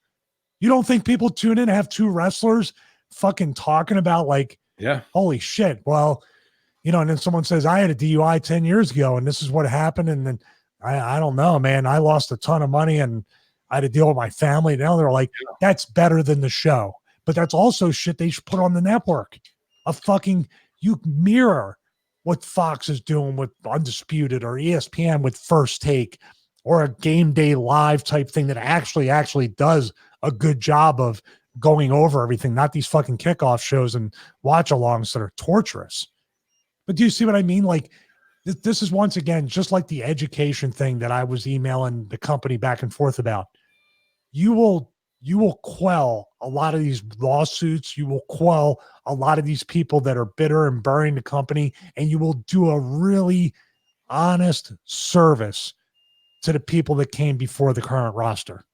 You don't think people tune in to have two wrestlers fucking talking about like, yeah, holy shit. Well, and then someone says, I had a DUI 10 years ago and this is what happened. And then I don't know, man, I lost a ton of money and I had to deal with my family. Now they're like, that's better than the show. But that's also shit they should put on the network. You mirror what Fox is doing with Undisputed or ESPN with First Take or a Game Day Live type thing that actually does a good job of going over everything, not these fucking kickoff shows and watch-alongs that are torturous. But do you see what I mean? Like, this is once again, just like the education thing that I was emailing the company back and forth about. You will quell a lot of these lawsuits. You will quell a lot of these people that are bitter and burying the company, and you will do a really honest service to the people that came before the current roster.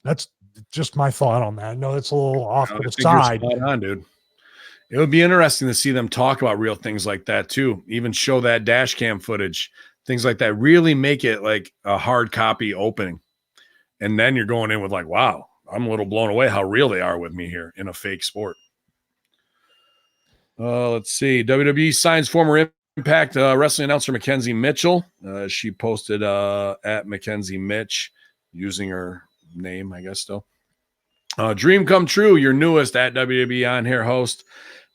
That's just my thought on that. I know it's a little off to the side. Spot on, dude. It would be interesting to see them talk about real things like that too. Even show that dash cam footage, things like that. Really make it like a hard copy opening. And then you're going in with like, wow, I'm a little blown away how real they are with me here in a fake sport. Let's see. WWE signs former Impact wrestling announcer Mackenzie Mitchell. She posted at Mackenzie Mitch using her name, I guess, still. Dream Come True, your newest at WWE On Here host.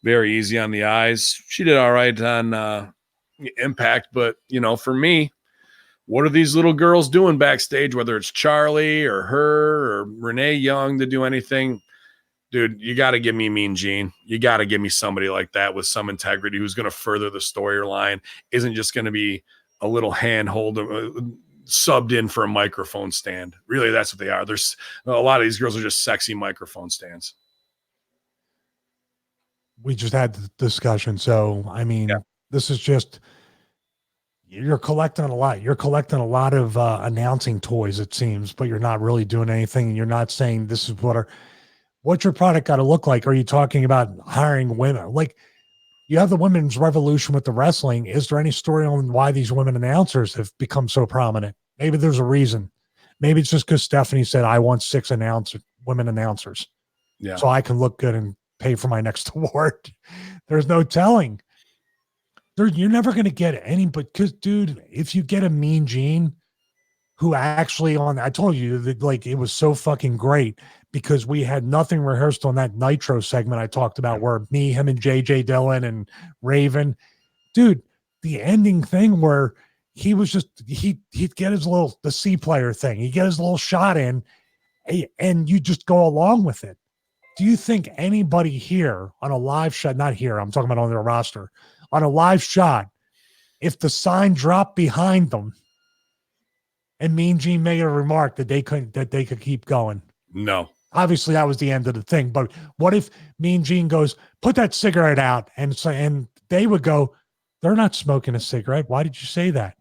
Very easy on the eyes. She did all right on Impact, but, for me, what are these little girls doing backstage, whether it's Charlie or her or Renee Young to do anything? Dude, you got to give me Mean Gene. You got to give me somebody like that with some integrity who's going to further the storyline, isn't just going to be a little handhold subbed in for a microphone stand. Really, that's what they are. There's a lot of these girls are just sexy microphone stands. We just had the discussion. So, I mean, This is just, you're collecting a lot. You're collecting a lot of announcing toys, it seems, but you're not really doing anything. And you're not saying this is what's your product got to look like? Are you talking about hiring women? Like, you have the women's revolution with the wrestling. Is there any story on why these women announcers have become so prominent? Maybe there's a reason. Maybe it's just because Stephanie said, I want 6 women announcers. Yeah. So I can look good and pay for my next award. There's no telling. You're never going to get any, but because, dude, if you get a Mean Gene who actually I told you that, like, it was so fucking great because we had nothing rehearsed on that Nitro segment I talked about where me, him, and JJ Dillon and Raven, dude, the ending thing where he was just, he'd get the C player thing. He'd get his little shot in and you just go along with it. Do you think anybody here on a live shot, not here, I'm talking about on their roster, on a live shot, if the sign dropped behind them and Mean Gene made a remark that they could keep going? No. Obviously, that was the end of the thing. But what if Mean Gene goes, put that cigarette out, and they would go, they're not smoking a cigarette. Why did you say that?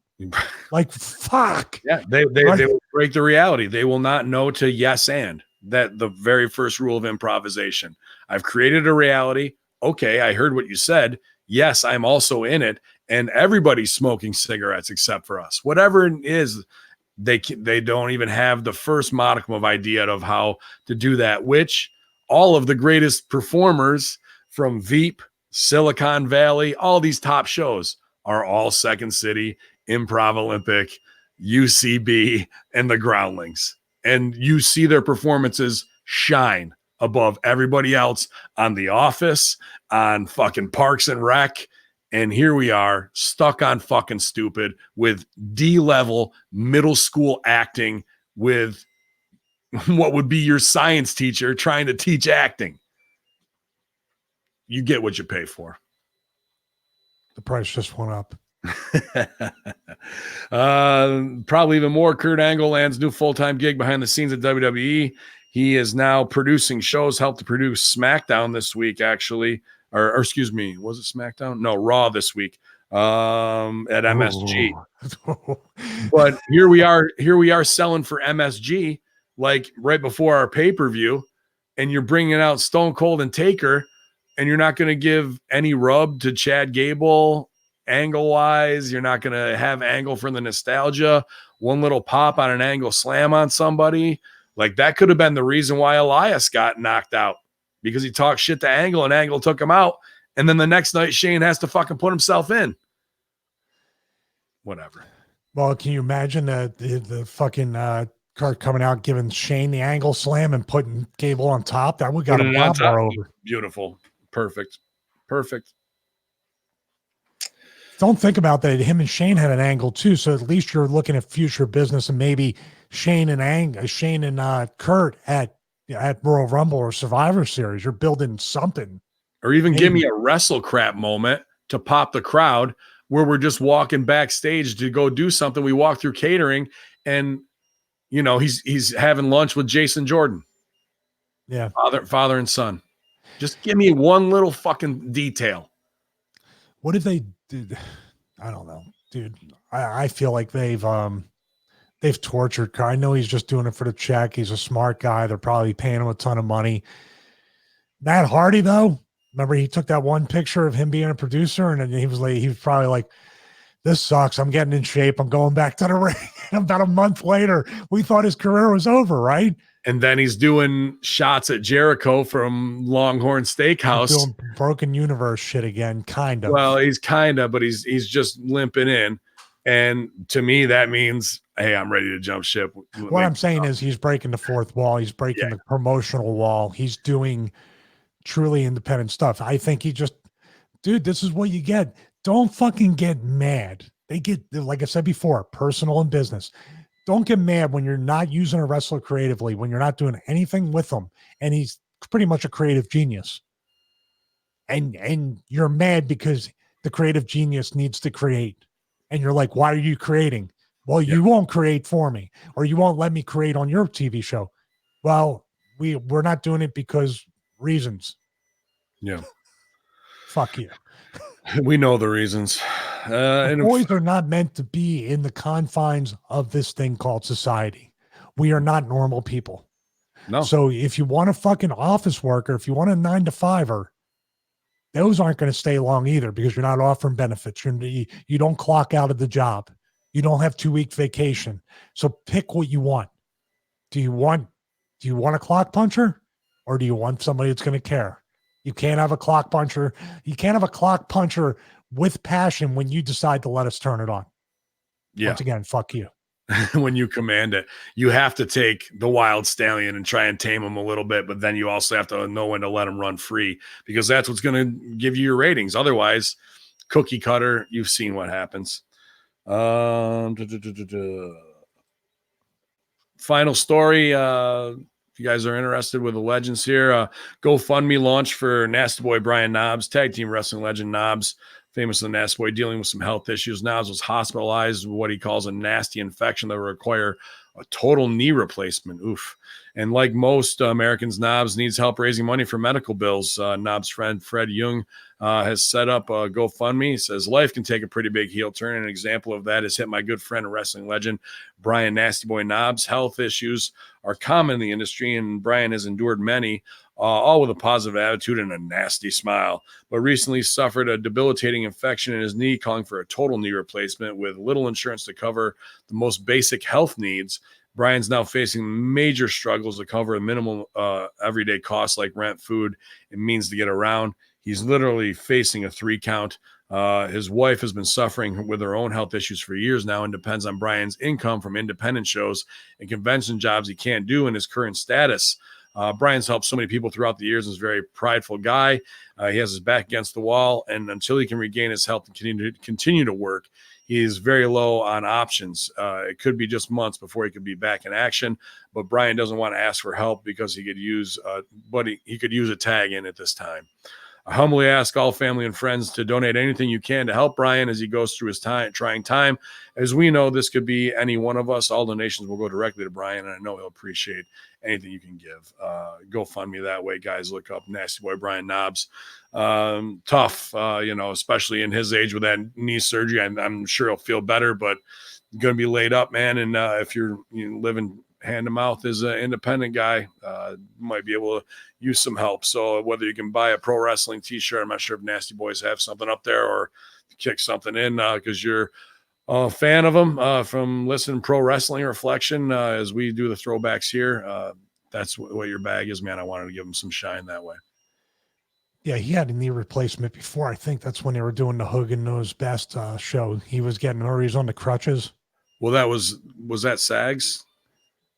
Like, fuck. Yeah, they will break the reality. They will not know to yes and. That the very first rule of improvisation. I've created a reality. Okay, I heard what you said. Yes, I'm also in it, and everybody's smoking cigarettes except for us. Whatever it is, they don't even have the first modicum of idea of how to do that, which all of the greatest performers from Veep, Silicon Valley, all these top shows are all Second City, Improv Olympic, UCB, and the Groundlings. And you see their performances shine above everybody else on The Office, on fucking Parks and Rec. And here we are stuck on fucking Stupid with D-level middle school acting with what would be your science teacher trying to teach acting. You get what you pay for. The price just went up. Probably even more. Kurt Angle lands new full-time gig behind the scenes at WWE. He is now producing shows, helped to produce SmackDown this week, actually. Or excuse me, was it SmackDown? No, Raw this week at MSG. But here we are selling for MSG, like right before our pay-per-view, and you're bringing out Stone Cold and Taker, and you're not going to give any rub to Chad Gable angle-wise. You're not going to have Angle for the nostalgia. One little pop on an Angle slam on somebody. Like, that could have been the reason why Elias got knocked out, because he talked shit to Angle and Angle took him out. And then the next night, Shane has to fucking put himself in. Whatever. Well, can you imagine the fucking card coming out, giving Shane the Angle slam and putting Gable on top? That would got a pop bar over. Beautiful. Perfect. Perfect. Don't think about that. Him and Shane had an angle too, so at least you're looking at future business, and maybe Shane and Kurt at Royal Rumble or Survivor Series. You're building something. Or even give me a wrestle crap moment to pop the crowd where we're just walking backstage to go do something. We walk through catering and, you know, he's having lunch with Jason Jordan. Yeah. Father and son. Just give me one little fucking detail. What if they did? I don't know, dude. I feel like they've tortured. I know he's just doing it for the check. He's a smart guy. They're probably paying him a ton of money. Matt Hardy, though, remember he took that one picture of him being a producer, and he was probably like, "This sucks. I'm getting in shape. I'm going back to the ring." And about a month later, we thought his career was over, right? And then he's doing shots at Jericho from Longhorn Steakhouse. He's doing Broken Universe shit again, kind of. Well, he's kind of, but he's just limping in. And to me, that means, hey, I'm ready to jump ship. What I'm saying is he's breaking the fourth wall. He's breaking the promotional wall. He's doing truly independent stuff. I think dude, this is what you get. Don't fucking get mad. They get, like I said before, personal and business. Don't get mad when you're not using a wrestler creatively, when you're not doing anything with them. And he's pretty much a creative genius. And you're mad because the creative genius needs to create. And you're like, why are you creating? Well, you won't create for me, or you won't let me create on your TV show. Well, we're not doing it because reasons. Yeah. Fuck you. We know the reasons. Boys are not meant to be in the confines of this thing called society. We are not normal people. No. So if you want a fucking office worker, if you want a 9-to-5er, those aren't going to stay long either, because you're not offering benefits. You don't clock out of the job. You don't have 2-week vacation. So pick what you want. Do you want a clock puncher, or do you want somebody that's going to care? You can't have a clock puncher. You can't have a clock puncher with passion when you decide to let us turn it on. Yeah. Once again, fuck you. When you command it, you have to take the wild stallion and try and tame him a little bit, but then you also have to know when to let him run free, because that's what's going to give you your ratings. Otherwise, cookie cutter, you've seen what happens. Final story. If you guys are interested with the legends here, GoFundMe launch for Nasty Boy Brian Knobbs, tag team wrestling legend Knobbs, famous as the Nasty Boy, dealing with some health issues. Knobbs was hospitalized with what he calls a nasty infection that will require a total knee replacement. Oof. And like most Americans, Knobbs needs help raising money for medical bills. Knobbs' friend Fred Young has set up a GoFundMe. He says life can take a pretty big heel turn. An example of that is hit my good friend and wrestling legend Brian Nasty Boy Knobbs. Health issues are common in the industry, and Brian has endured many, all with a positive attitude and a nasty smile, but recently suffered a debilitating infection in his knee, calling for a total knee replacement with little insurance to cover the most basic health needs. Brian's now facing major struggles to cover minimal everyday costs like rent, food, and means to get around. He's literally facing a 3 count. His wife has been suffering with her own health issues for years now and depends on Brian's income from independent shows and convention jobs he can't do in his current status. Brian's helped so many people throughout the years and is a very prideful guy. He has his back against the wall, and until he can regain his health and continue to work, he is very low on options. It could be just months before he could be back in action, but Brian doesn't want to ask for help because he could use, he could use a tag in at this time. I humbly ask all family and friends to donate anything you can to help Brian as he goes through his trying time. As we know, this could be any one of us. All donations will go directly to Brian, and I know he'll appreciate anything you can give. GoFundMe that way, guys. Look up Nasty Boy Brian Knobs. Tough, especially in his age with that knee surgery. I'm sure he'll feel better, but going to be laid up, man. And if you're living hand to mouth as an independent guy, might be able to use some help. So whether you can buy a pro wrestling t-shirt, I'm not sure if Nasty Boys have something up there, or kick something in because you're a fan of them from listening to Pro Wrestling Reflection as we do the throwbacks here. That's what your bag is, man. I wanted to give him some shine that way. Yeah, he had a knee replacement before. I think that's when they were doing the Hogan Knows Best show. He was getting, or he was on the crutches. Well, was that Sags?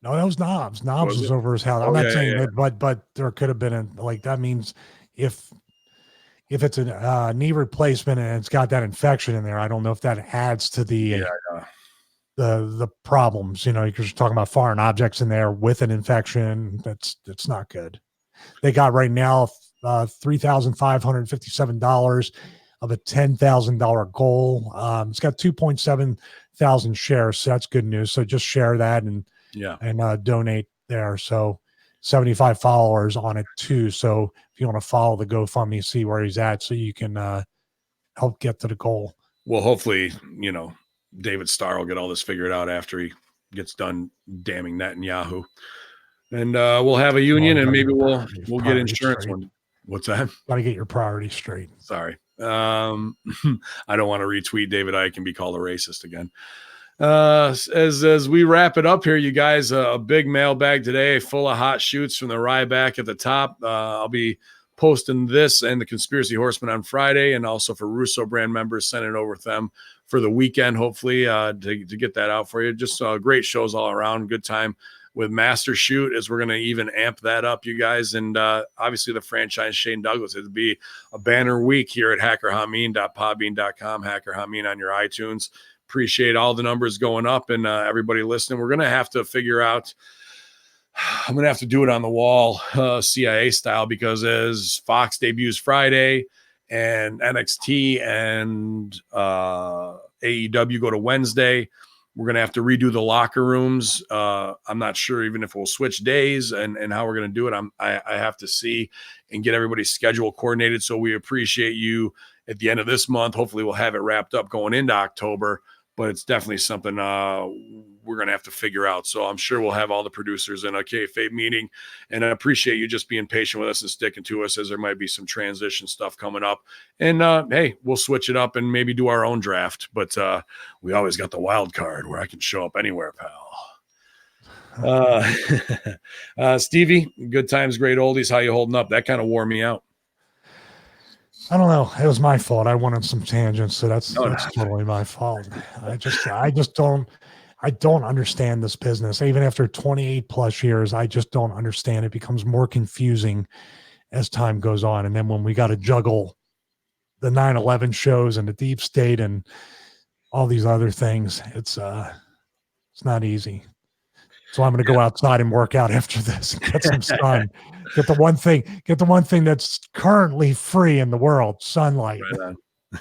No, that was Knobs. Knobs was over his house. I'm not saying that, but there could have been that means if it's a knee replacement and it's got that infection in there, I don't know if that adds to the problems. Because you're talking about foreign objects in there with an infection. That's not good. They got right now $3,557 of a $10,000 goal. It's got 2.7 thousand shares, so that's good news. So just share that and donate there. So 75 followers on it too. So if you want to follow the GoFundMe, see where he's at, so you can help get to the goal. Well, hopefully, David Starr will get all this figured out after he gets done damning Netanyahu, and we'll have a union, and maybe we'll get insurance one. What's that? Got to get your priorities straight. Sorry. I don't want to retweet David Icke and be called a racist again. As we wrap it up here, you guys, a big mailbag today full of hot shoots from the Ryback at the top. I'll be posting this and the Conspiracy Horseman on Friday, and also for Russo brand members, sending it over with them for the weekend, hopefully, to get that out for you. Just great shows all around. Good time with Master Shoot, as we're going to even amp that up, you guys. And obviously the franchise Shane Douglas. It'll be a banner week here at hackerhamin.podbean.com, Hacker Hamin on your iTunes. Appreciate all the numbers going up and everybody listening. We're going to have to figure out, I'm going to have to do it on the wall, CIA style, because as Fox debuts Friday and NXT and AEW go to Wednesday, we're going to have to redo the locker rooms. I'm not sure even if we'll switch days and how we're going to do it. I have to see and get everybody's schedule coordinated. So we appreciate you at the end of this month. Hopefully we'll have it wrapped up going into October, but it's definitely something we're going to have to figure out. So I'm sure we'll have all the producers in a kayfabe meeting, and I appreciate you just being patient with us and sticking to us, as there might be some transition stuff coming up. And hey, we'll switch it up and maybe do our own draft, but we always got the wild card where I can show up anywhere, pal. Stevie, good times, great oldies. How you holding up? That kind of wore me out. I don't know. It was my fault. I went on some tangents, so that's totally my fault. I just don't understand this business. Even after 28 plus years, I just don't understand. It becomes more confusing as time goes on. And then when we got to juggle the 9/11 shows and the deep state and all these other things, it's not easy. So I'm going to go outside and work out after this and get some sun. Get the one thing that's currently free in the world, sunlight. Right.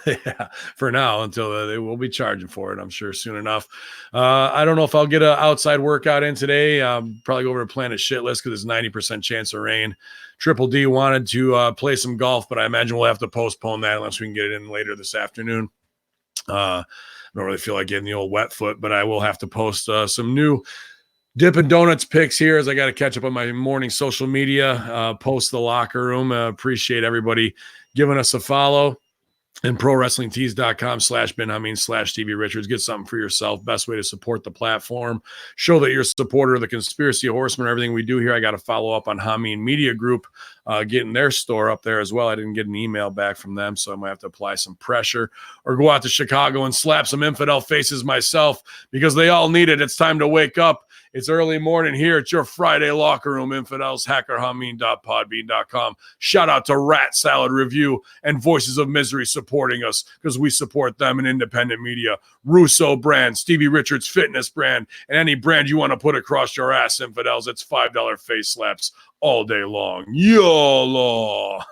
Yeah, for now, until they will be charging for it, I'm sure, soon enough. I don't know if I'll get an outside workout in today. Probably go over to Planet Shitless because there's 90% chance of rain. Triple D wanted to play some golf, but I imagine we'll have to postpone that unless we can get it in later this afternoon. I don't really feel like getting the old wet foot, but I will have to post some new Dippin' Donuts picks here, as I got to catch up on my morning social media, post the locker room. Appreciate everybody giving us a follow. And ProWrestlingTees.com/BenHamin/Stevie Richards. Get something for yourself. Best way to support the platform. Show that you're a supporter of the Conspiracy Horseman. Everything we do here, I got to follow up on Hamin Media Group, getting their store up there as well. I didn't get an email back from them, so I might have to apply some pressure or go out to Chicago and slap some infidel faces myself, because they all need it. It's time to wake up. It's early morning here at your Friday locker room, infidels. HackerHamin.podbean.com. Shout out to Rat Salad Review and Voices of Misery supporting us, because we support them in independent media. Russo brand, Stevie Richards Fitness brand, and any brand you want to put across your ass, infidels. It's $5 face slaps all day long. YOLO.